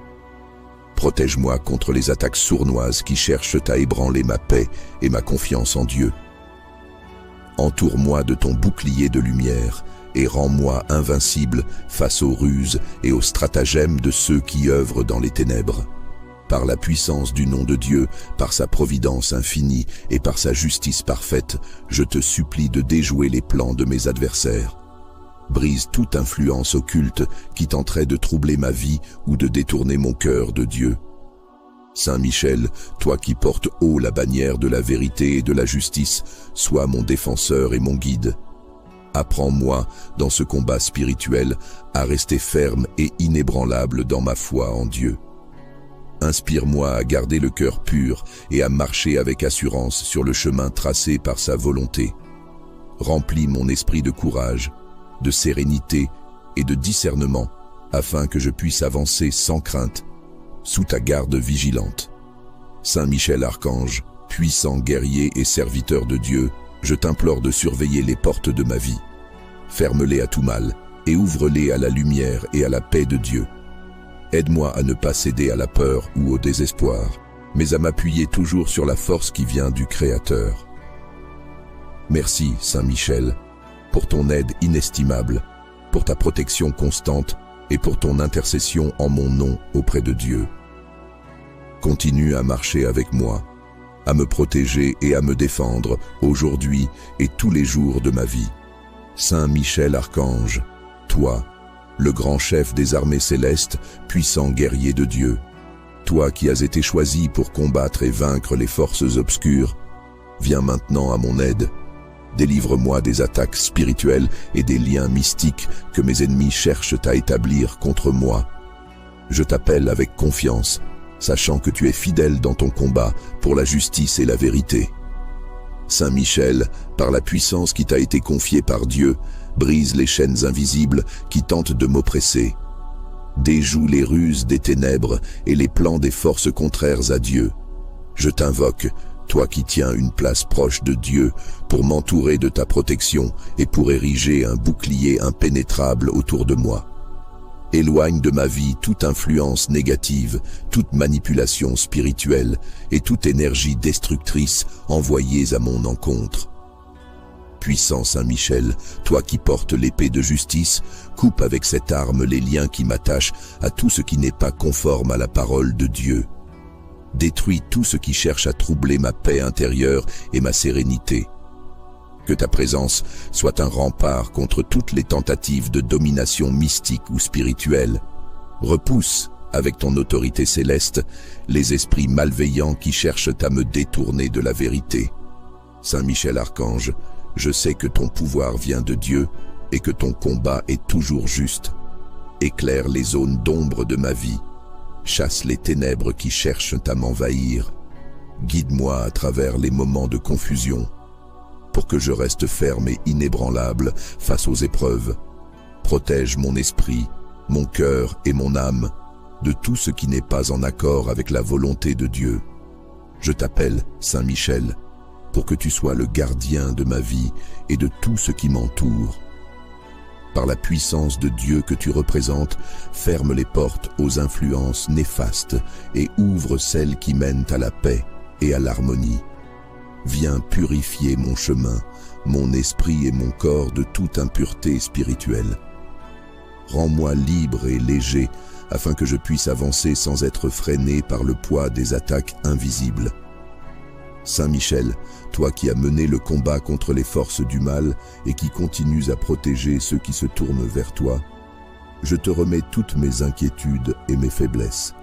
Protège-moi contre les attaques sournoises qui cherchent à ébranler ma paix et ma confiance en Dieu. Entoure-moi de ton bouclier de lumière et rends-moi invincible face aux ruses et aux stratagèmes de ceux qui œuvrent dans les ténèbres. Par la puissance du nom de Dieu, par sa providence infinie et par sa justice parfaite, je te supplie de déjouer les plans de mes adversaires. Brise toute influence occulte qui tenterait de troubler ma vie ou de détourner mon cœur de Dieu. Saint Michel, toi qui portes haut la bannière de la vérité et de la justice, sois mon défenseur et mon guide. Apprends-moi, dans ce combat spirituel, à rester ferme et inébranlable dans ma foi en Dieu. Inspire-moi à garder le cœur pur et à marcher avec assurance sur le chemin tracé par sa volonté. Remplis mon esprit de courage, de sérénité et de discernement, afin que je puisse avancer sans crainte, sous ta garde vigilante. Saint Michel Archange, puissant guerrier et serviteur de Dieu, je t'implore de surveiller les portes de ma vie. Ferme-les à tout mal et ouvre-les à la lumière et à la paix de Dieu. Aide-moi à ne pas céder à la peur ou au désespoir, mais à m'appuyer toujours sur la force qui vient du Créateur. Merci, Saint Michel, pour ton aide inestimable, pour ta protection constante et pour ton intercession en mon nom auprès de Dieu. Continue à marcher avec moi, à me protéger et à me défendre aujourd'hui et tous les jours de ma vie. Saint Michel Archange, toi, le grand chef des armées célestes, puissant guerrier de Dieu, toi qui as été choisi pour combattre et vaincre les forces obscures, viens maintenant à mon aide. Délivre-moi des attaques spirituelles et des liens mystiques que mes ennemis cherchent à établir contre moi. Je t'appelle avec confiance, sachant que tu es fidèle dans ton combat pour la justice et la vérité. Saint Michel, par la puissance qui t'a été confiée par Dieu, brise les chaînes invisibles qui tentent de m'oppresser. Déjoue les ruses des ténèbres et les plans des forces contraires à Dieu. Je t'invoque, toi qui tiens une place proche de Dieu, pour m'entourer de ta protection et pour ériger un bouclier impénétrable autour de moi. Éloigne de ma vie toute influence négative, toute manipulation spirituelle et toute énergie destructrice envoyées à mon encontre. Puissant Saint Michel, toi qui portes l'épée de justice, coupe avec cette arme les liens qui m'attachent à tout ce qui n'est pas conforme à la parole de Dieu. Détruis tout ce qui cherche à troubler ma paix intérieure et ma sérénité. Que ta présence soit un rempart contre toutes les tentatives de domination mystique ou spirituelle. Repousse, avec ton autorité céleste, les esprits malveillants qui cherchent à me détourner de la vérité. Saint Michel Archange, je sais que ton pouvoir vient de Dieu et que ton combat est toujours juste. Éclaire les zones d'ombre de ma vie. Chasse les ténèbres qui cherchent à m'envahir. Guide-moi à travers les moments de confusion, pour que je reste ferme et inébranlable face aux épreuves. Protège mon esprit, mon cœur et mon âme de tout ce qui n'est pas en accord avec la volonté de Dieu. Je t'appelle Saint Michel, pour que tu sois le gardien de ma vie et de tout ce qui m'entoure. Par la puissance de Dieu que tu représentes, ferme les portes aux influences néfastes et ouvre celles qui mènent à la paix et à l'harmonie. Viens purifier mon chemin, mon esprit et mon corps de toute impureté spirituelle. Rends-moi libre et léger, afin que je puisse avancer sans être freiné par le poids des attaques invisibles. Saint Michel, toi qui as mené le combat contre les forces du mal et qui continues à protéger ceux qui se tournent vers toi, je te remets toutes mes inquiétudes et mes faiblesses.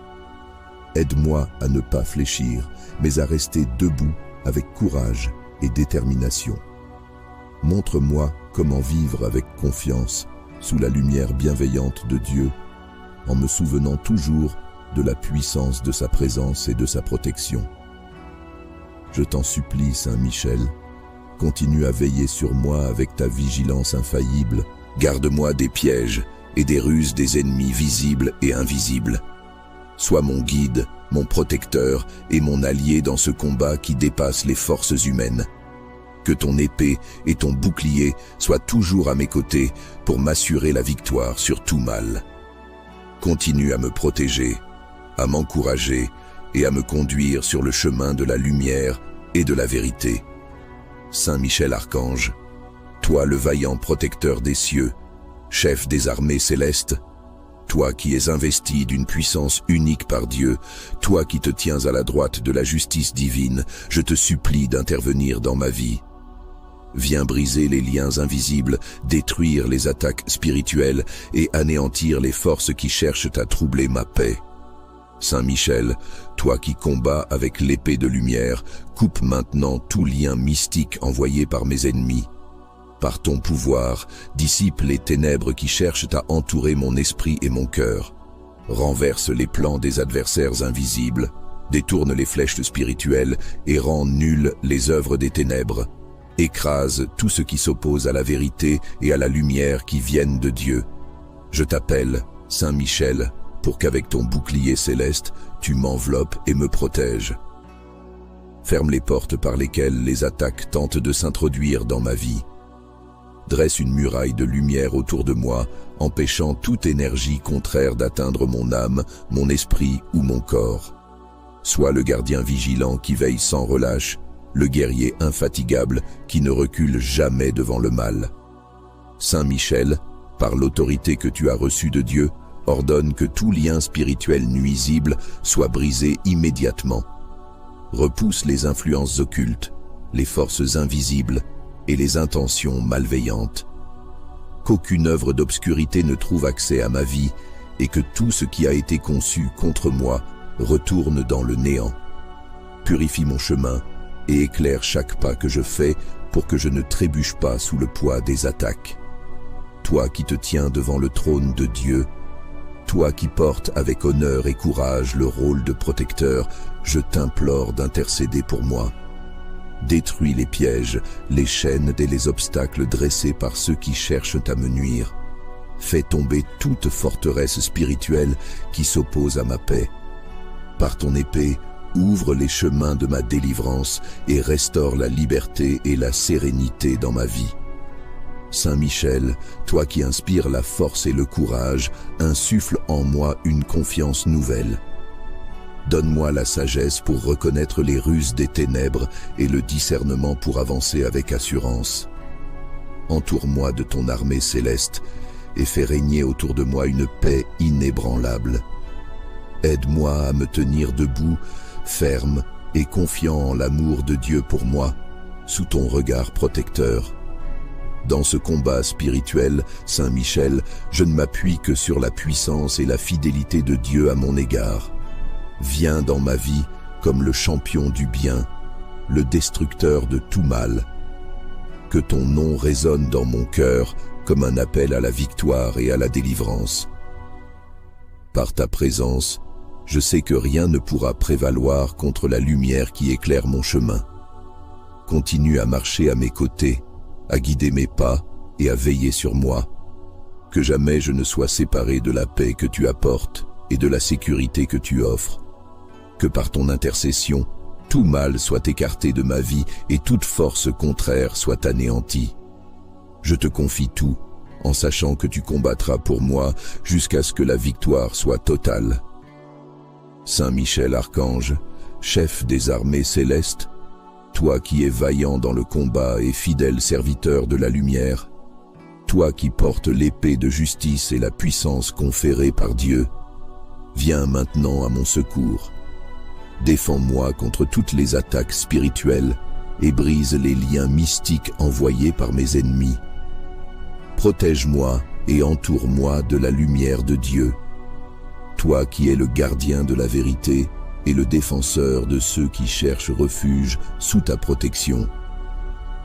Aide-moi à ne pas fléchir, mais à rester debout avec courage et détermination. Montre-moi comment vivre avec confiance sous la lumière bienveillante de Dieu, en me souvenant toujours de la puissance de sa présence et de sa protection. Je t'en supplie, Saint Michel, continue à veiller sur moi avec ta vigilance infaillible. Garde-moi des pièges et des ruses des ennemis visibles et invisibles. Sois mon guide, mon protecteur et mon allié dans ce combat qui dépasse les forces humaines. Que ton épée et ton bouclier soient toujours à mes côtés pour m'assurer la victoire sur tout mal. Continue à me protéger, à m'encourager et à me conduire sur le chemin de la lumière et de la vérité. Saint Michel Archange, toi le vaillant protecteur des cieux, chef des armées célestes, toi qui es investi d'une puissance unique par Dieu, toi qui te tiens à la droite de la justice divine, je te supplie d'intervenir dans ma vie. Viens briser les liens invisibles, détruire les attaques spirituelles et anéantir les forces qui cherchent à troubler ma paix. Saint Michel, toi qui combats avec l'épée de lumière, coupe maintenant tout lien mystique envoyé par mes ennemis. Par ton pouvoir, dissipe les ténèbres qui cherchent à entourer mon esprit et mon cœur. Renverse les plans des adversaires invisibles, détourne les flèches spirituelles et rend nulles les œuvres des ténèbres. Écrase tout ce qui s'oppose à la vérité et à la lumière qui viennent de Dieu. Je t'appelle, Saint Michel, pour qu'avec ton bouclier céleste, tu m'enveloppes et me protèges. Ferme les portes par lesquelles les attaques tentent de s'introduire dans ma vie. Dresse une muraille de lumière autour de moi, empêchant toute énergie contraire d'atteindre mon âme, mon esprit ou mon corps. Sois le gardien vigilant qui veille sans relâche, le guerrier infatigable qui ne recule jamais devant le mal. Saint Michel, par l'autorité que tu as reçue de Dieu, ordonne que tout lien spirituel nuisible soit brisé immédiatement. Repousse les influences occultes, les forces invisibles et les intentions malveillantes. Qu'aucune œuvre d'obscurité ne trouve accès à ma vie et que tout ce qui a été conçu contre moi retourne dans le néant. Purifie mon chemin et éclaire chaque pas que je fais pour que je ne trébuche pas sous le poids des attaques. Toi qui te tiens devant le trône de Dieu, toi qui portes avec honneur et courage le rôle de protecteur, je t'implore d'intercéder pour moi. Détruis les pièges, les chaînes et les obstacles dressés par ceux qui cherchent à me nuire. Fais tomber toute forteresse spirituelle qui s'oppose à ma paix. Par ton épée, ouvre les chemins de ma délivrance et restaure la liberté et la sérénité dans ma vie. Saint Michel, toi qui inspires la force et le courage, insuffle en moi une confiance nouvelle. Donne-moi la sagesse pour reconnaître les ruses des ténèbres et le discernement pour avancer avec assurance. Entoure-moi de ton armée céleste et fais régner autour de moi une paix inébranlable. Aide-moi à me tenir debout, ferme et confiant en l'amour de Dieu pour moi, sous ton regard protecteur. Dans ce combat spirituel, Saint Michel, je ne m'appuie que sur la puissance et la fidélité de Dieu à mon égard. Viens dans ma vie comme le champion du bien, le destructeur de tout mal. Que ton nom résonne dans mon cœur comme un appel à la victoire et à la délivrance. Par ta présence, je sais que rien ne pourra prévaloir contre la lumière qui éclaire mon chemin. Continue à marcher à mes côtés, à guider mes pas et à veiller sur moi. Que jamais je ne sois séparé de la paix que tu apportes et de la sécurité que tu offres. Que par ton intercession, tout mal soit écarté de ma vie et toute force contraire soit anéantie. Je te confie tout, en sachant que tu combattras pour moi jusqu'à ce que la victoire soit totale. Saint Michel Archange, chef des armées célestes, toi qui es vaillant dans le combat et fidèle serviteur de la lumière, toi qui portes l'épée de justice et la puissance conférée par Dieu, viens maintenant à mon secours. Défends-moi contre toutes les attaques spirituelles et brise les liens mystiques envoyés par mes ennemis. Protège-moi et entoure-moi de la lumière de Dieu. Toi qui es le gardien de la vérité et le défenseur de ceux qui cherchent refuge sous ta protection.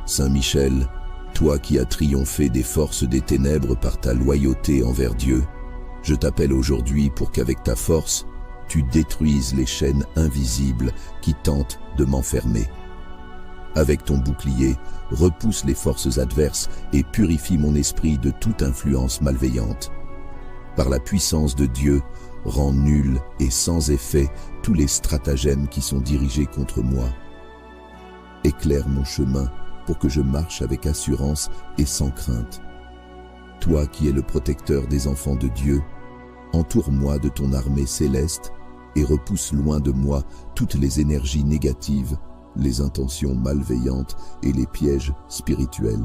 Saint Michel, toi qui as triomphé des forces des ténèbres par ta loyauté envers Dieu, je t'appelle aujourd'hui pour qu'avec ta force, tu détruises les chaînes invisibles qui tentent de m'enfermer. Avec ton bouclier, repousse les forces adverses et purifie mon esprit de toute influence malveillante. Par la puissance de Dieu, rends nuls et sans effet tous les stratagèmes qui sont dirigés contre moi. Éclaire mon chemin pour que je marche avec assurance et sans crainte. Toi qui es le protecteur des enfants de Dieu, entoure-moi de ton armée céleste et repousse loin de moi toutes les énergies négatives, les intentions malveillantes et les pièges spirituels.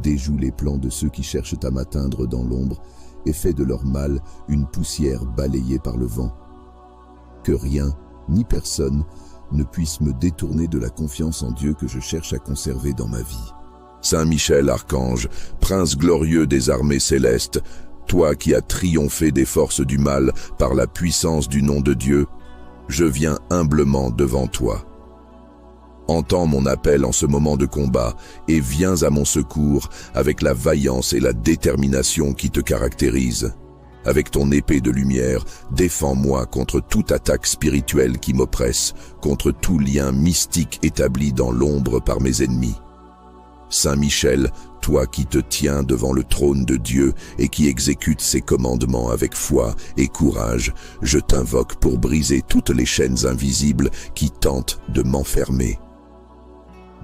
Déjoue les plans de ceux qui cherchent à m'atteindre dans l'ombre et fais de leur mal une poussière balayée par le vent. Que rien, ni personne, ne puisse me détourner de la confiance en Dieu que je cherche à conserver dans ma vie. Saint Michel Archange, prince glorieux des armées célestes, toi qui as triomphé des forces du mal par la puissance du nom de Dieu, je viens humblement devant toi. Entends mon appel en ce moment de combat et viens à mon secours avec la vaillance et la détermination qui te caractérisent. Avec ton épée de lumière, défends-moi contre toute attaque spirituelle qui m'oppresse, contre tout lien mystique établi dans l'ombre par mes ennemis. Saint Michel, toi qui te tiens devant le trône de Dieu et qui exécutes ses commandements avec foi et courage, je t'invoque pour briser toutes les chaînes invisibles qui tentent de m'enfermer.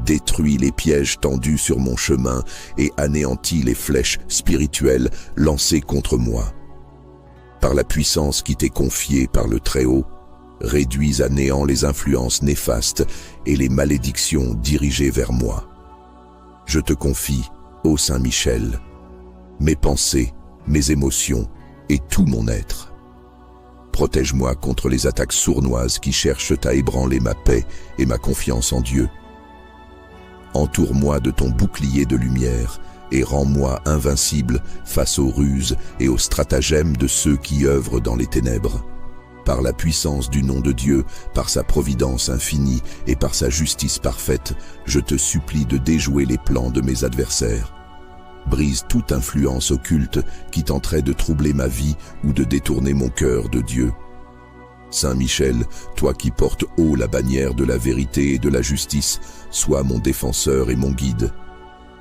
Détruis les pièges tendus sur mon chemin et anéantis les flèches spirituelles lancées contre moi. Par la puissance qui t'est confiée par le Très-Haut, réduis à néant les influences néfastes et les malédictions dirigées vers moi. Je te confie, ô Saint Michel, mes pensées, mes émotions et tout mon être. Protège-moi contre les attaques sournoises qui cherchent à ébranler ma paix et ma confiance en Dieu. Entoure-moi de ton bouclier de lumière et rends-moi invincible face aux ruses et aux stratagèmes de ceux qui œuvrent dans les ténèbres. Par la puissance du nom de Dieu, par sa providence infinie et par sa justice parfaite, je te supplie de déjouer les plans de mes adversaires. Brise toute influence occulte qui tenterait de troubler ma vie ou de détourner mon cœur de Dieu. Saint Michel, toi qui portes haut la bannière de la vérité et de la justice, sois mon défenseur et mon guide.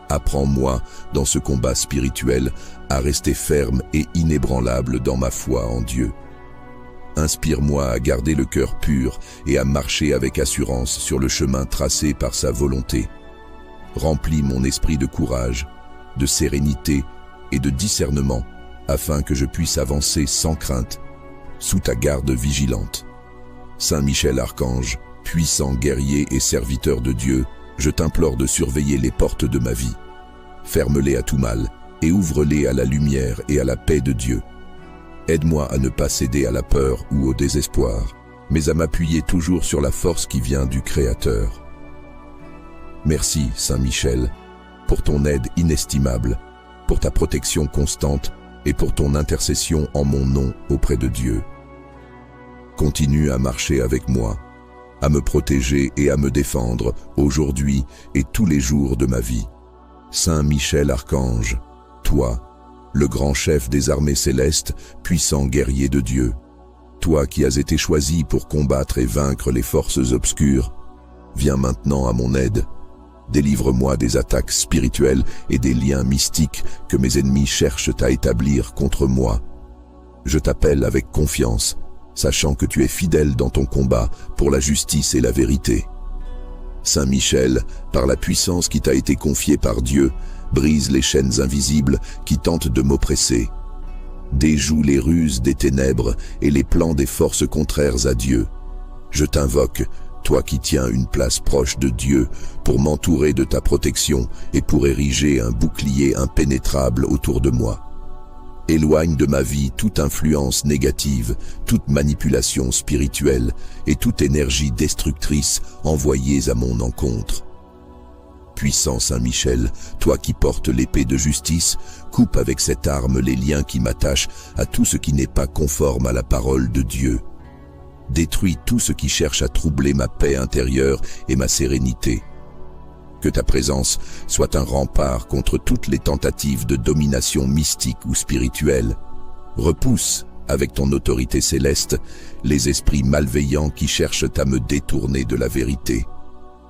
Apprends-moi, dans ce combat spirituel, à rester ferme et inébranlable dans ma foi en Dieu. Inspire-moi à garder le cœur pur et à marcher avec assurance sur le chemin tracé par sa volonté. Remplis mon esprit de courage, de sérénité et de discernement, afin que je puisse avancer sans crainte, sous ta garde vigilante. Saint Michel Archange, puissant guerrier et serviteur de Dieu, je t'implore de surveiller les portes de ma vie. Ferme-les à tout mal et ouvre-les à la lumière et à la paix de Dieu. Aide-moi à ne pas céder à la peur ou au désespoir, mais à m'appuyer toujours sur la force qui vient du Créateur. Merci, Saint Michel, pour ton aide inestimable, pour ta protection constante et pour ton intercession en mon nom auprès de Dieu. Continue à marcher avec moi, à me protéger et à me défendre aujourd'hui et tous les jours de ma vie. Saint Michel Archange, toi, le grand chef des armées célestes, puissant guerrier de Dieu, toi qui as été choisi pour combattre et vaincre les forces obscures, viens maintenant à mon aide. Délivre-moi des attaques spirituelles et des liens mystiques que mes ennemis cherchent à établir contre moi. Je t'appelle avec confiance, sachant que tu es fidèle dans ton combat pour la justice et la vérité. Saint Michel, par la puissance qui t'a été confiée par Dieu, brise les chaînes invisibles qui tentent de m'oppresser. Déjoue les ruses des ténèbres et les plans des forces contraires à Dieu. Je t'invoque, toi qui tiens une place proche de Dieu, pour m'entourer de ta protection et pour ériger un bouclier impénétrable autour de moi. Éloigne de ma vie toute influence négative, toute manipulation spirituelle et toute énergie destructrice envoyées à mon encontre. Puissant Saint Michel, toi qui portes l'épée de justice, coupe avec cette arme les liens qui m'attachent à tout ce qui n'est pas conforme à la parole de Dieu. Détruis tout ce qui cherche à troubler ma paix intérieure et ma sérénité. Que ta présence soit un rempart contre toutes les tentatives de domination mystique ou spirituelle. Repousse, avec ton autorité céleste, les esprits malveillants qui cherchent à me détourner de la vérité.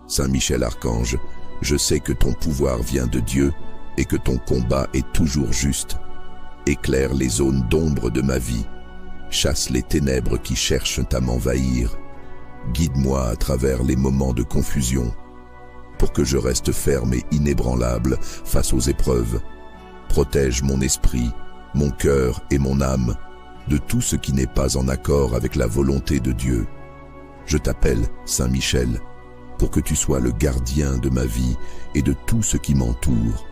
Saint Michel Archange, je sais que ton pouvoir vient de Dieu et que ton combat est toujours juste. Éclaire les zones d'ombre de ma vie. Chasse les ténèbres qui cherchent à m'envahir. Guide-moi à travers les moments de confusion, pour que je reste ferme et inébranlable face aux épreuves. Protège mon esprit, mon cœur et mon âme de tout ce qui n'est pas en accord avec la volonté de Dieu. Je t'appelle Saint Michel, pour que tu sois le gardien de ma vie et de tout ce qui m'entoure.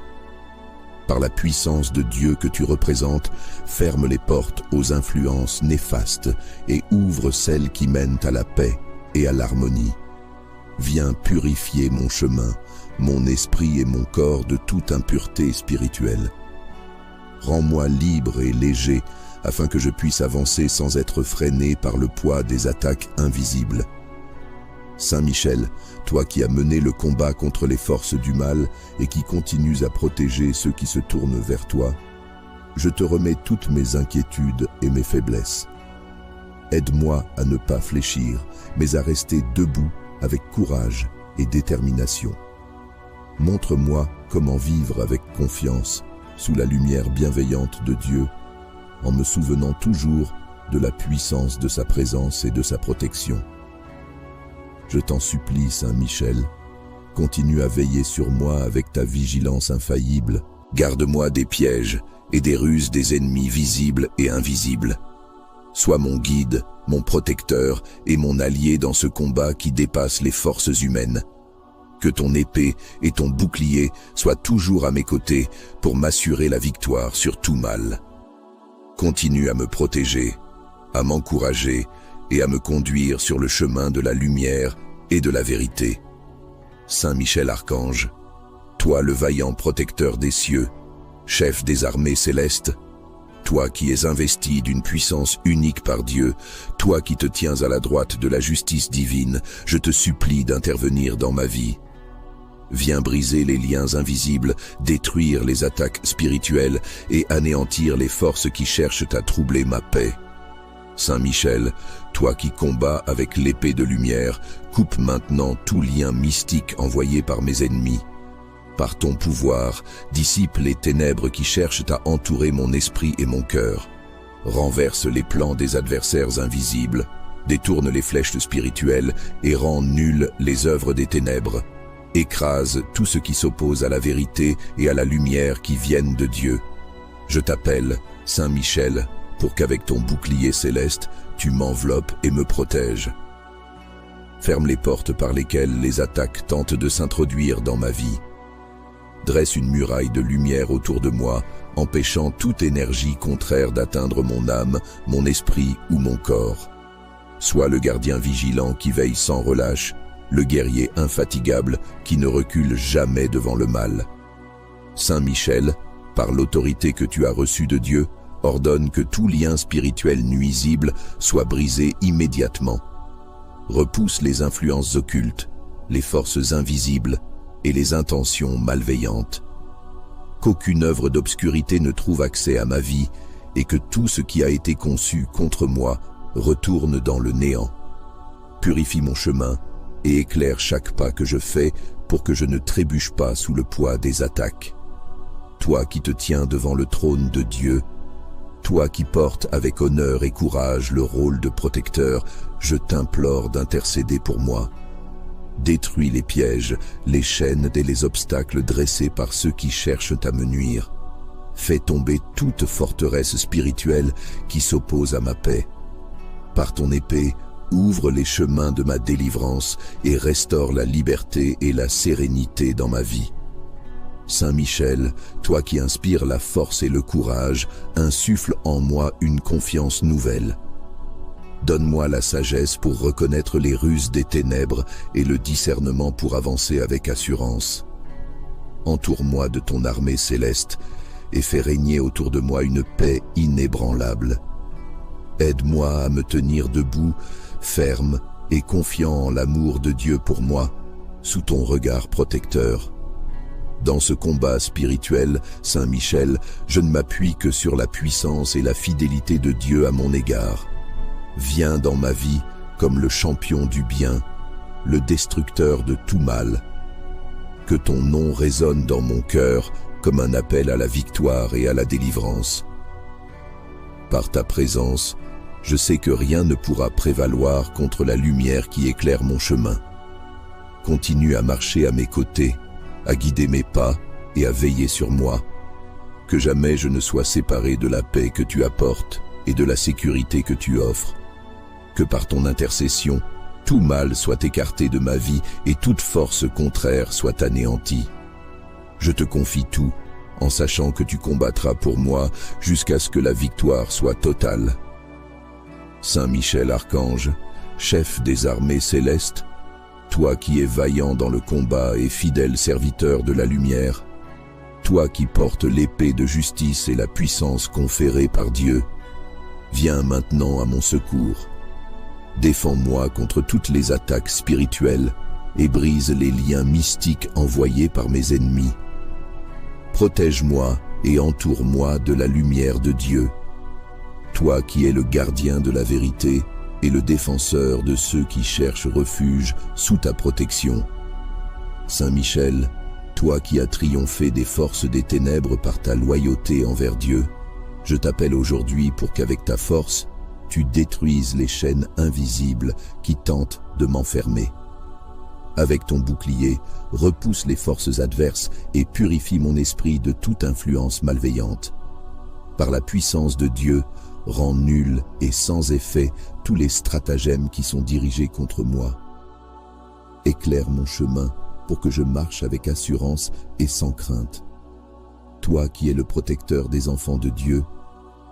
Par la puissance de Dieu que tu représentes, ferme les portes aux influences néfastes et ouvre celles qui mènent à la paix et à l'harmonie. Viens purifier mon chemin, mon esprit et mon corps de toute impureté spirituelle. Rends-moi libre et léger afin que je puisse avancer sans être freiné par le poids des attaques invisibles. Saint Michel, toi qui as mené le combat contre les forces du mal et qui continues à protéger ceux qui se tournent vers toi, je te remets toutes mes inquiétudes et mes faiblesses. Aide-moi à ne pas fléchir, mais à rester debout avec courage et détermination. Montre-moi comment vivre avec confiance sous la lumière bienveillante de Dieu, en me souvenant toujours de la puissance de sa présence et de sa protection. Je t'en supplie, Saint Michel, continue à veiller sur moi avec ta vigilance infaillible. Garde-moi des pièges et des ruses des ennemis visibles et invisibles. Sois mon guide, mon protecteur et mon allié dans ce combat qui dépasse les forces humaines. Que ton épée et ton bouclier soient toujours à mes côtés pour m'assurer la victoire sur tout mal. Continue à me protéger, à m'encourager et à me conduire sur le chemin de la lumière et de la vérité. Saint Michel Archange, toi le vaillant protecteur des cieux, chef des armées célestes, toi qui es investi d'une puissance unique par Dieu, toi qui te tiens à la droite de la justice divine, je te supplie d'intervenir dans ma vie. Viens briser les liens invisibles, détruire les attaques spirituelles et anéantir les forces qui cherchent à troubler ma paix. Saint Michel, toi qui combats avec l'épée de lumière, coupe maintenant tout lien mystique envoyé par mes ennemis. Par ton pouvoir, dissipe les ténèbres qui cherchent à entourer mon esprit et mon cœur. Renverse les plans des adversaires invisibles, détourne les flèches spirituelles et rend nulles les œuvres des ténèbres. Écrase tout ce qui s'oppose à la vérité et à la lumière qui viennent de Dieu. Je t'appelle, Saint Michel, pour qu'avec ton bouclier céleste, tu m'enveloppes et me protèges. Ferme les portes par lesquelles les attaques tentent de s'introduire dans ma vie. dresse une muraille de lumière autour de moi, empêchant toute énergie contraire d'atteindre mon âme, mon esprit ou mon corps. Sois le gardien vigilant qui veille sans relâche, le guerrier infatigable qui ne recule jamais devant le mal. Saint Michel, par l'autorité que tu as reçue de Dieu, ordonne que tout lien spirituel nuisible soit brisé immédiatement. Repousse les influences occultes, les forces invisibles et les intentions malveillantes. Qu'aucune œuvre d'obscurité ne trouve accès à ma vie et que tout ce qui a été conçu contre moi retourne dans le néant. Purifie mon chemin et éclaire chaque pas que je fais pour que je ne trébuche pas sous le poids des attaques. Toi qui te tiens devant le trône de Dieu, toi qui portes avec honneur et courage le rôle de protecteur, je t'implore d'intercéder pour moi. Détruis les pièges, les chaînes et les obstacles dressés par ceux qui cherchent à me nuire. Fais tomber toute forteresse spirituelle qui s'oppose à ma paix. Par ton épée, ouvre les chemins de ma délivrance et restaure la liberté et la sérénité dans ma vie. Saint Michel, toi qui inspires la force et le courage, insuffle en moi une confiance nouvelle. Donne-moi la sagesse pour reconnaître les ruses des ténèbres et le discernement pour avancer avec assurance. Entoure-moi de ton armée céleste et fais régner autour de moi une paix inébranlable. Aide-moi à me tenir debout, ferme et confiant en l'amour de Dieu pour moi, sous ton regard protecteur. Dans ce combat spirituel, Saint Michel, je ne m'appuie que sur la puissance et la fidélité de Dieu à mon égard. Viens dans ma vie comme le champion du bien, le destructeur de tout mal. Que ton nom résonne dans mon cœur comme un appel à la victoire et à la délivrance. Par ta présence, je sais que rien ne pourra prévaloir contre la lumière qui éclaire mon chemin. Continue à marcher à mes côtés, à guider mes pas et à veiller sur moi. Que jamais je ne sois séparé de la paix que tu apportes et de la sécurité que tu offres. Que par ton intercession, tout mal soit écarté de ma vie et toute force contraire soit anéantie. Je te confie tout, en sachant que tu combattras pour moi jusqu'à ce que la victoire soit totale. Saint Michel Archange, chef des armées célestes, toi qui es vaillant dans le combat et fidèle serviteur de la lumière, toi qui portes l'épée de justice et la puissance conférée par Dieu, viens maintenant à mon secours. Défends-moi contre toutes les attaques spirituelles et brise les liens mystiques envoyés par mes ennemis. Protège-moi et entoure-moi de la lumière de Dieu. Toi qui es le gardien de la vérité et le défenseur de ceux qui cherchent refuge sous ta protection. Saint Michel, toi qui as triomphé des forces des ténèbres par ta loyauté envers Dieu, je t'appelle aujourd'hui pour qu'avec ta force, tu détruises les chaînes invisibles qui tentent de m'enfermer. Avec ton bouclier, repousse les forces adverses et purifie mon esprit de toute influence malveillante. Par la puissance de Dieu, rends nuls et sans effet tous les stratagèmes qui sont dirigés contre moi. Éclaire mon chemin pour que je marche avec assurance et sans crainte. Toi qui es le protecteur des enfants de Dieu,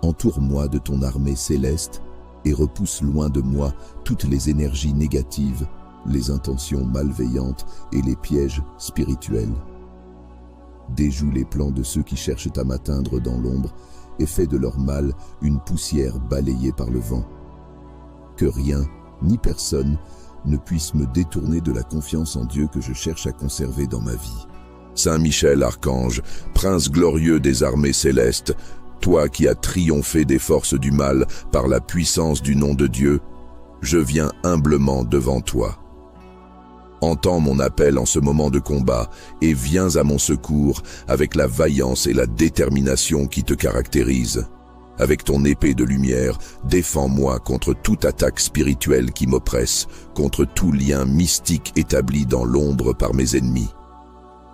entoure-moi de ton armée céleste et repousse loin de moi toutes les énergies négatives, les intentions malveillantes et les pièges spirituels. Déjoue les plans de ceux qui cherchent à m'atteindre dans l'ombre et fais de leur mal une poussière balayée par le vent. Que rien, ni personne, ne puisse me détourner de la confiance en Dieu que je cherche à conserver dans ma vie. Saint Michel Archange, prince glorieux des armées célestes, toi qui as triomphé des forces du mal par la puissance du nom de Dieu, je viens humblement devant toi. Entends mon appel en ce moment de combat et viens à mon secours avec la vaillance et la détermination qui te caractérisent. Avec ton épée de lumière, défends-moi contre toute attaque spirituelle qui m'oppresse, contre tout lien mystique établi dans l'ombre par mes ennemis.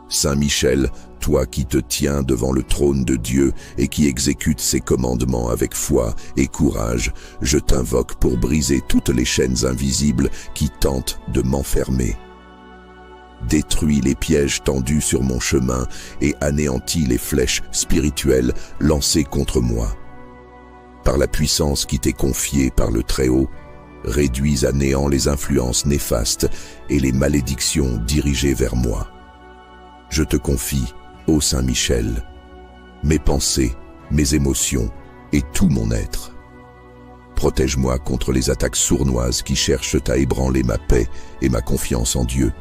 Saint Michel, toi qui te tiens devant le trône de Dieu et qui exécutes ses commandements avec foi et courage, je t'invoque pour briser toutes les chaînes invisibles qui tentent de m'enfermer. détruis les pièges tendus sur mon chemin et anéantis les flèches spirituelles lancées contre moi. Par la puissance qui t'est confiée par le Très-Haut, réduis à néant les influences néfastes et les malédictions dirigées vers moi. Je te confie, ô Saint Michel, mes pensées, mes émotions et tout mon être. Protège-moi contre les attaques sournoises qui cherchent à ébranler ma paix et ma confiance en Dieu.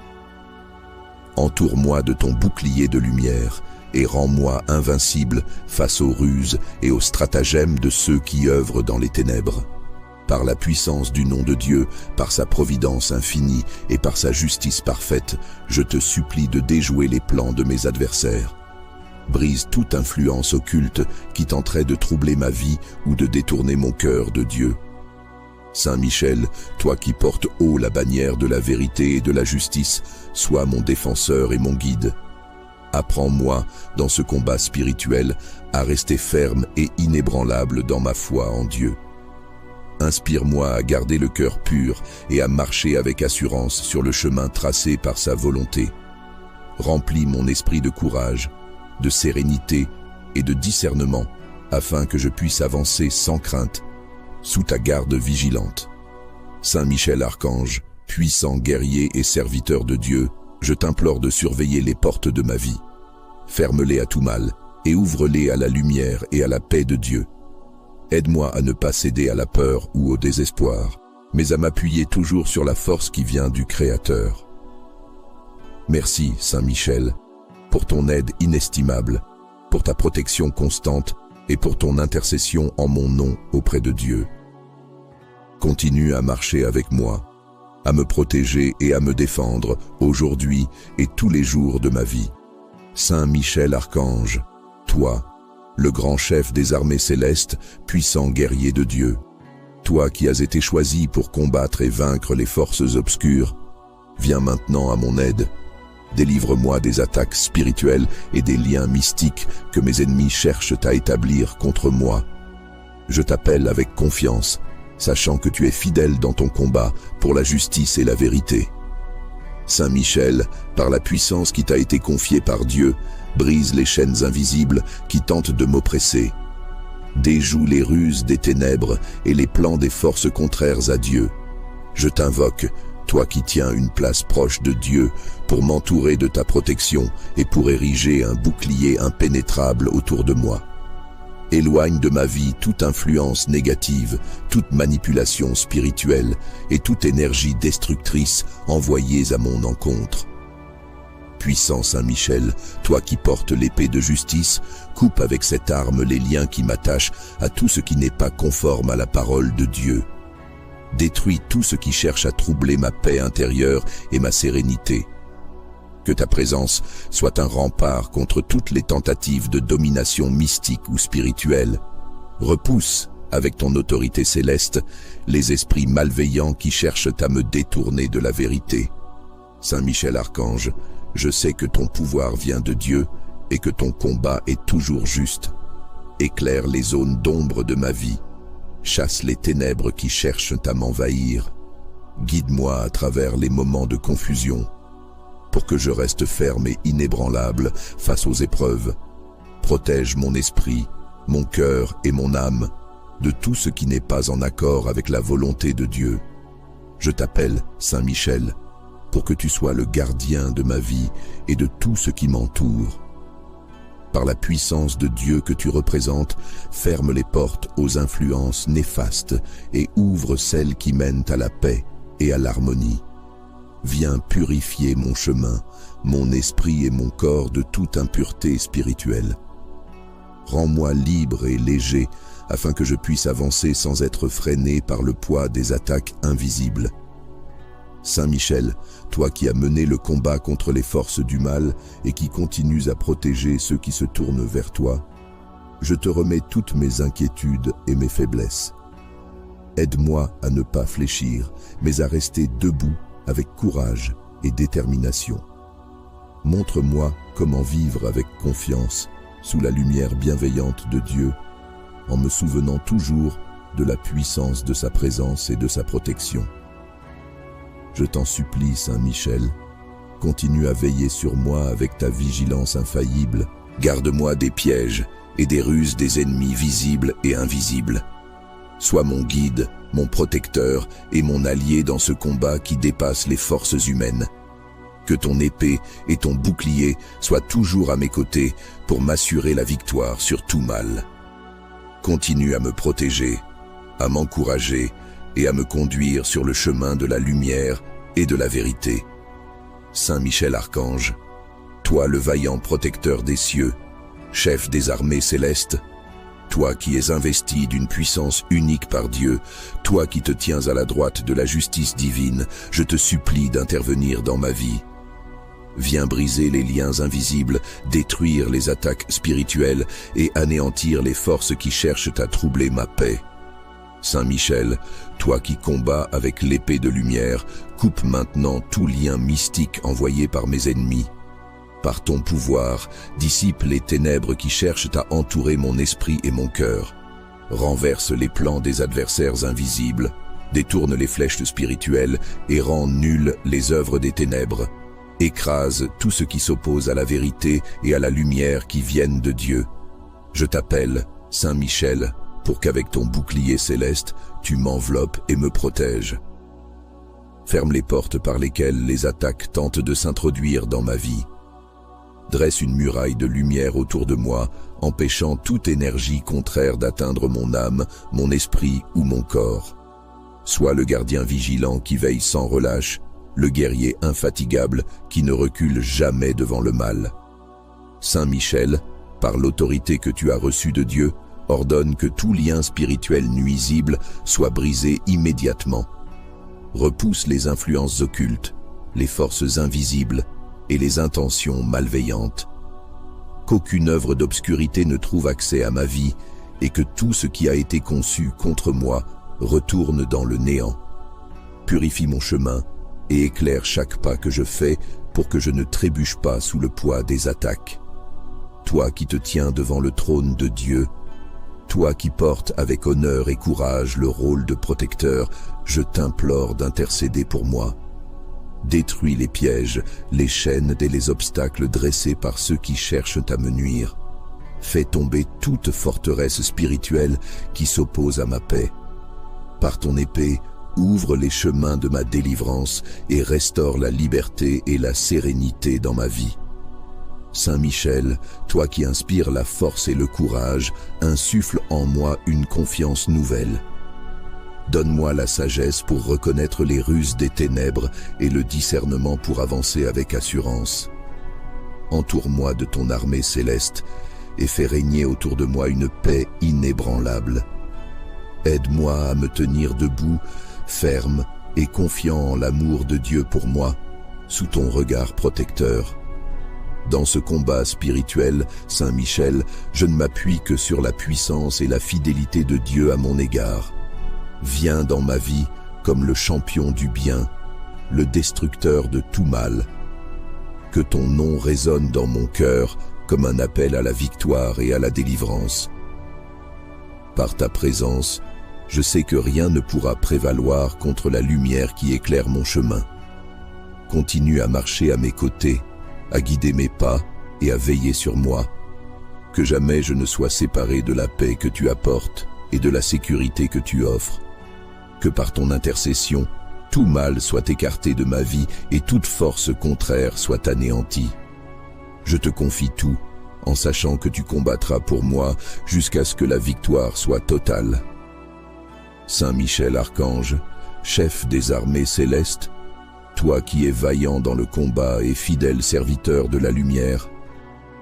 Entoure-moi de ton bouclier de lumière et rends-moi invincible face aux ruses et aux stratagèmes de ceux qui œuvrent dans les ténèbres. Par la puissance du nom de Dieu, par sa providence infinie et par sa justice parfaite, je te supplie de déjouer les plans de mes adversaires. Brise toute influence occulte qui tenterait de troubler ma vie ou de détourner mon cœur de Dieu. Saint Michel, toi qui portes haut la bannière de la vérité et de la justice, sois mon défenseur et mon guide. Apprends-moi, dans ce combat spirituel, à rester ferme et inébranlable dans ma foi en Dieu. Inspire-moi à garder le cœur pur et à marcher avec assurance sur le chemin tracé par sa volonté. Remplis mon esprit de courage, de sérénité et de discernement, afin que je puisse avancer sans crainte, sous ta garde vigilante. Saint Michel Archange, puissant guerrier et serviteur de Dieu, je t'implore de surveiller les portes de ma vie. Ferme-les à tout mal et ouvre-les à la lumière et à la paix de Dieu. Aide-moi à ne pas céder à la peur ou au désespoir, mais à m'appuyer toujours sur la force qui vient du Créateur. Merci, Saint Michel, pour ton aide inestimable, pour ta protection constante et pour ton intercession en mon nom auprès de Dieu. Continue à marcher avec moi, à me protéger et à me défendre aujourd'hui et tous les jours de ma vie. Saint Michel Archange, toi, le grand chef des armées célestes, puissant guerrier de Dieu, toi qui as été choisi pour combattre et vaincre les forces obscures, viens maintenant à mon aide. Délivre-moi des attaques spirituelles et des liens mystiques que mes ennemis cherchent à établir contre moi. Je t'appelle avec confiance, sachant que tu es fidèle dans ton combat pour la justice et la vérité. Saint Michel, par la puissance qui t'a été confiée par Dieu, brise les chaînes invisibles qui tentent de m'oppresser. Déjoue les ruses des ténèbres et les plans des forces contraires à Dieu. Je t'invoque, toi qui tiens une place proche de Dieu, pour m'entourer de ta protection et pour ériger un bouclier impénétrable autour de moi. Éloigne de ma vie toute influence négative, toute manipulation spirituelle et toute énergie destructrice envoyées à mon encontre. Puissant Saint Michel, toi qui portes l'épée de justice, coupe avec cette arme les liens qui m'attachent à tout ce qui n'est pas conforme à la parole de Dieu. Détruis tout ce qui cherche à troubler ma paix intérieure et ma sérénité. Que ta présence soit un rempart contre toutes les tentatives de domination mystique ou spirituelle. Repousse, avec ton autorité céleste, les esprits malveillants qui cherchent à me détourner de la vérité. Saint Michel Archange, je sais que ton pouvoir vient de Dieu et que ton combat est toujours juste. Éclaire les zones d'ombre de ma vie. Chasse les ténèbres qui cherchent à m'envahir. Guide-moi à travers les moments de confusion, pour que je reste ferme et inébranlable face aux épreuves. Protège mon esprit, mon cœur et mon âme de tout ce qui n'est pas en accord avec la volonté de Dieu. Je t'appelle, Saint Michel, pour que tu sois le gardien de ma vie et de tout ce qui m'entoure. Par la puissance de Dieu que tu représentes, ferme les portes aux influences néfastes et ouvre celles qui mènent à la paix et à l'harmonie. Viens purifier mon chemin, mon esprit et mon corps de toute impureté spirituelle. Rends-moi libre et léger, afin que je puisse avancer sans être freiné par le poids des attaques invisibles. Saint Michel, toi qui as mené le combat contre les forces du mal et qui continues à protéger ceux qui se tournent vers toi, je te remets toutes mes inquiétudes et mes faiblesses. Aide-moi à ne pas fléchir, mais à rester debout avec courage et détermination. Montre-moi comment vivre avec confiance sous la lumière bienveillante de Dieu, en me souvenant toujours de la puissance de sa présence et de sa protection. Je t'en supplie, Saint Michel, continue à veiller sur moi avec ta vigilance infaillible. Garde-moi des pièges et des ruses des ennemis visibles et invisibles. Sois mon guide, mon protecteur et mon allié dans ce combat qui dépasse les forces humaines. Que ton épée et ton bouclier soient toujours à mes côtés pour m'assurer la victoire sur tout mal. Continue à me protéger, à m'encourager et à me conduire sur le chemin de la lumière et de la vérité. Saint Michel Archange, toi le vaillant protecteur des cieux, chef des armées célestes, toi qui es investi d'une puissance unique par Dieu, toi qui te tiens à la droite de la justice divine, je te supplie d'intervenir dans ma vie. Viens briser les liens invisibles, détruire les attaques spirituelles et anéantir les forces qui cherchent à troubler ma paix. Saint Michel, toi qui combats avec l'épée de lumière, coupe maintenant tout lien mystique envoyé par mes ennemis. Par ton pouvoir, dissipe les ténèbres qui cherchent à entourer mon esprit et mon cœur. Renverse les plans des adversaires invisibles, détourne les flèches spirituelles et rend nulles les œuvres des ténèbres. Écrase tout ce qui s'oppose à la vérité et à la lumière qui viennent de Dieu. Je t'appelle, Saint Michel, pour qu'avec ton bouclier céleste, tu m'enveloppes et me protèges. Ferme les portes par lesquelles les attaques tentent de s'introduire dans ma vie. Dresse une muraille de lumière autour de moi, empêchant toute énergie contraire d'atteindre mon âme, mon esprit ou mon corps. Sois le gardien vigilant qui veille sans relâche, le guerrier infatigable qui ne recule jamais devant le mal. Saint Michel, par l'autorité que tu as reçue de Dieu, ordonne que tout lien spirituel nuisible soit brisé immédiatement. Repousse les influences occultes, les forces invisibles et les intentions malveillantes. Qu'aucune œuvre d'obscurité ne trouve accès à ma vie et que tout ce qui a été conçu contre moi retourne dans le néant. Purifie mon chemin et éclaire chaque pas que je fais pour que je ne trébuche pas sous le poids des attaques. Toi qui te tiens devant le trône de Dieu, toi qui portes avec honneur et courage le rôle de protecteur, je t'implore d'intercéder pour moi. Détruis les pièges, les chaînes et les obstacles dressés par ceux qui cherchent à me nuire. Fais tomber toute forteresse spirituelle qui s'oppose à ma paix. Par ton épée, ouvre les chemins de ma délivrance et restaure la liberté et la sérénité dans ma vie. Saint Michel, toi qui inspires la force et le courage, insuffle en moi une confiance nouvelle. Donne-moi la sagesse pour reconnaître les ruses des ténèbres et le discernement pour avancer avec assurance. Entoure-moi de ton armée céleste et fais régner autour de moi une paix inébranlable. Aide-moi à me tenir debout, ferme et confiant en l'amour de Dieu pour moi, sous ton regard protecteur. Dans ce combat spirituel, Saint Michel, je ne m'appuie que sur la puissance et la fidélité de Dieu à mon égard. Viens dans ma vie comme le champion du bien, le destructeur de tout mal. Que ton nom résonne dans mon cœur comme un appel à la victoire et à la délivrance. Par ta présence, je sais que rien ne pourra prévaloir contre la lumière qui éclaire mon chemin. Continue à marcher à mes côtés, à guider mes pas et à veiller sur moi. Que jamais je ne sois séparé de la paix que tu apportes et de la sécurité que tu offres. Que par ton intercession, tout mal soit écarté de ma vie et toute force contraire soit anéantie. Je te confie tout, en sachant que tu combattras pour moi jusqu'à ce que la victoire soit totale. Saint Michel Archange, chef des armées célestes, toi qui es vaillant dans le combat et fidèle serviteur de la lumière,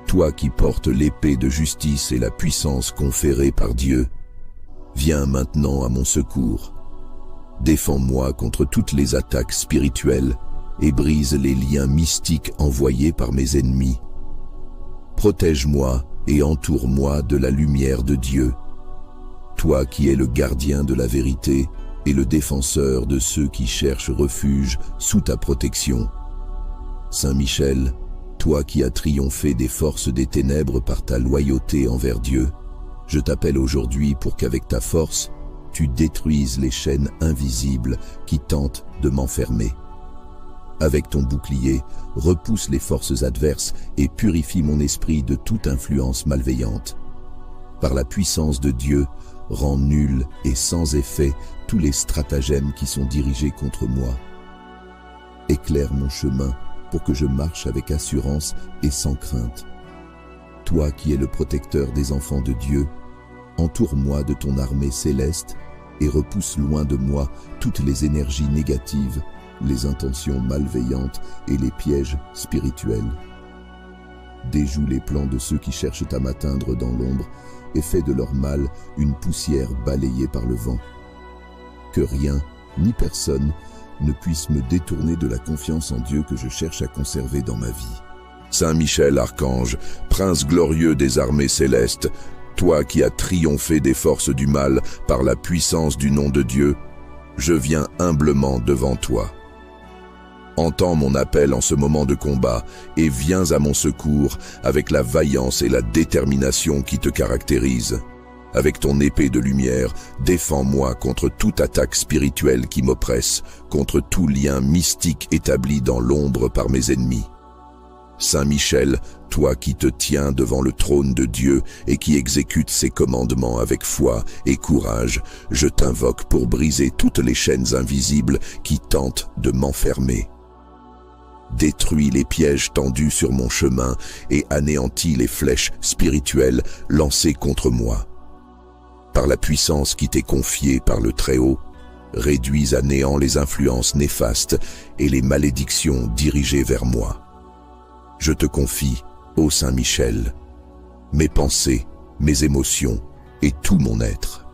toi qui portes l'épée de justice et la puissance conférée par Dieu, viens maintenant à mon secours. Défends-moi contre toutes les attaques spirituelles et brise les liens mystiques envoyés par mes ennemis. Protège-moi et entoure-moi de la lumière de Dieu. Toi qui es le gardien de la vérité et le défenseur de ceux qui cherchent refuge sous ta protection. Saint Michel, toi qui as triomphé des forces des ténèbres par ta loyauté envers Dieu, je t'appelle aujourd'hui pour qu'avec ta force, tu détruises les chaînes invisibles qui tentent de m'enfermer. Avec ton bouclier, repousse les forces adverses et purifie mon esprit de toute influence malveillante. Par la puissance de Dieu, rends nuls et sans effet tous les stratagèmes qui sont dirigés contre moi. Éclaire mon chemin pour que je marche avec assurance et sans crainte. Toi qui es le protecteur des enfants de Dieu, entoure-moi de ton armée céleste et repousse loin de moi toutes les énergies négatives, les intentions malveillantes et les pièges spirituels. Déjoue les plans de ceux qui cherchent à m'atteindre dans l'ombre et fais de leur mal une poussière balayée par le vent. Que rien, ni personne, ne puisse me détourner de la confiance en Dieu que je cherche à conserver dans ma vie. Saint Michel, archange, prince glorieux des armées célestes, toi qui as triomphé des forces du mal par la puissance du nom de Dieu, je viens humblement devant toi. Entends mon appel en ce moment de combat et viens à mon secours avec la vaillance et la détermination qui te caractérisent. Avec ton épée de lumière, défends-moi contre toute attaque spirituelle qui m'oppresse, contre tout lien mystique établi dans l'ombre par mes ennemis. Saint Michel, toi qui te tiens devant le trône de Dieu et qui exécutes ses commandements avec foi et courage, je t'invoque pour briser toutes les chaînes invisibles qui tentent de m'enfermer. Détruis les pièges tendus sur mon chemin et anéantis les flèches spirituelles lancées contre moi. Par la puissance qui t'est confiée par le Très-Haut, réduis à néant les influences néfastes et les malédictions dirigées vers moi. Je te confie, ô Saint Michel, mes pensées, mes émotions et tout mon être.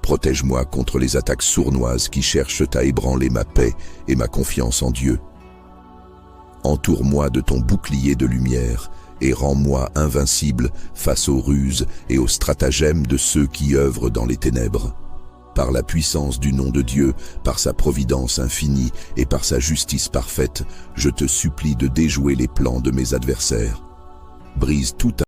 Protège-moi contre les attaques sournoises qui cherchent à ébranler ma paix et ma confiance en Dieu. Entoure-moi de ton bouclier de lumière et rends-moi invincible face aux ruses et aux stratagèmes de ceux qui œuvrent dans les ténèbres. Par la puissance du nom de Dieu, par sa providence infinie et par sa justice parfaite, je te supplie de déjouer les plans de mes adversaires. Brise toute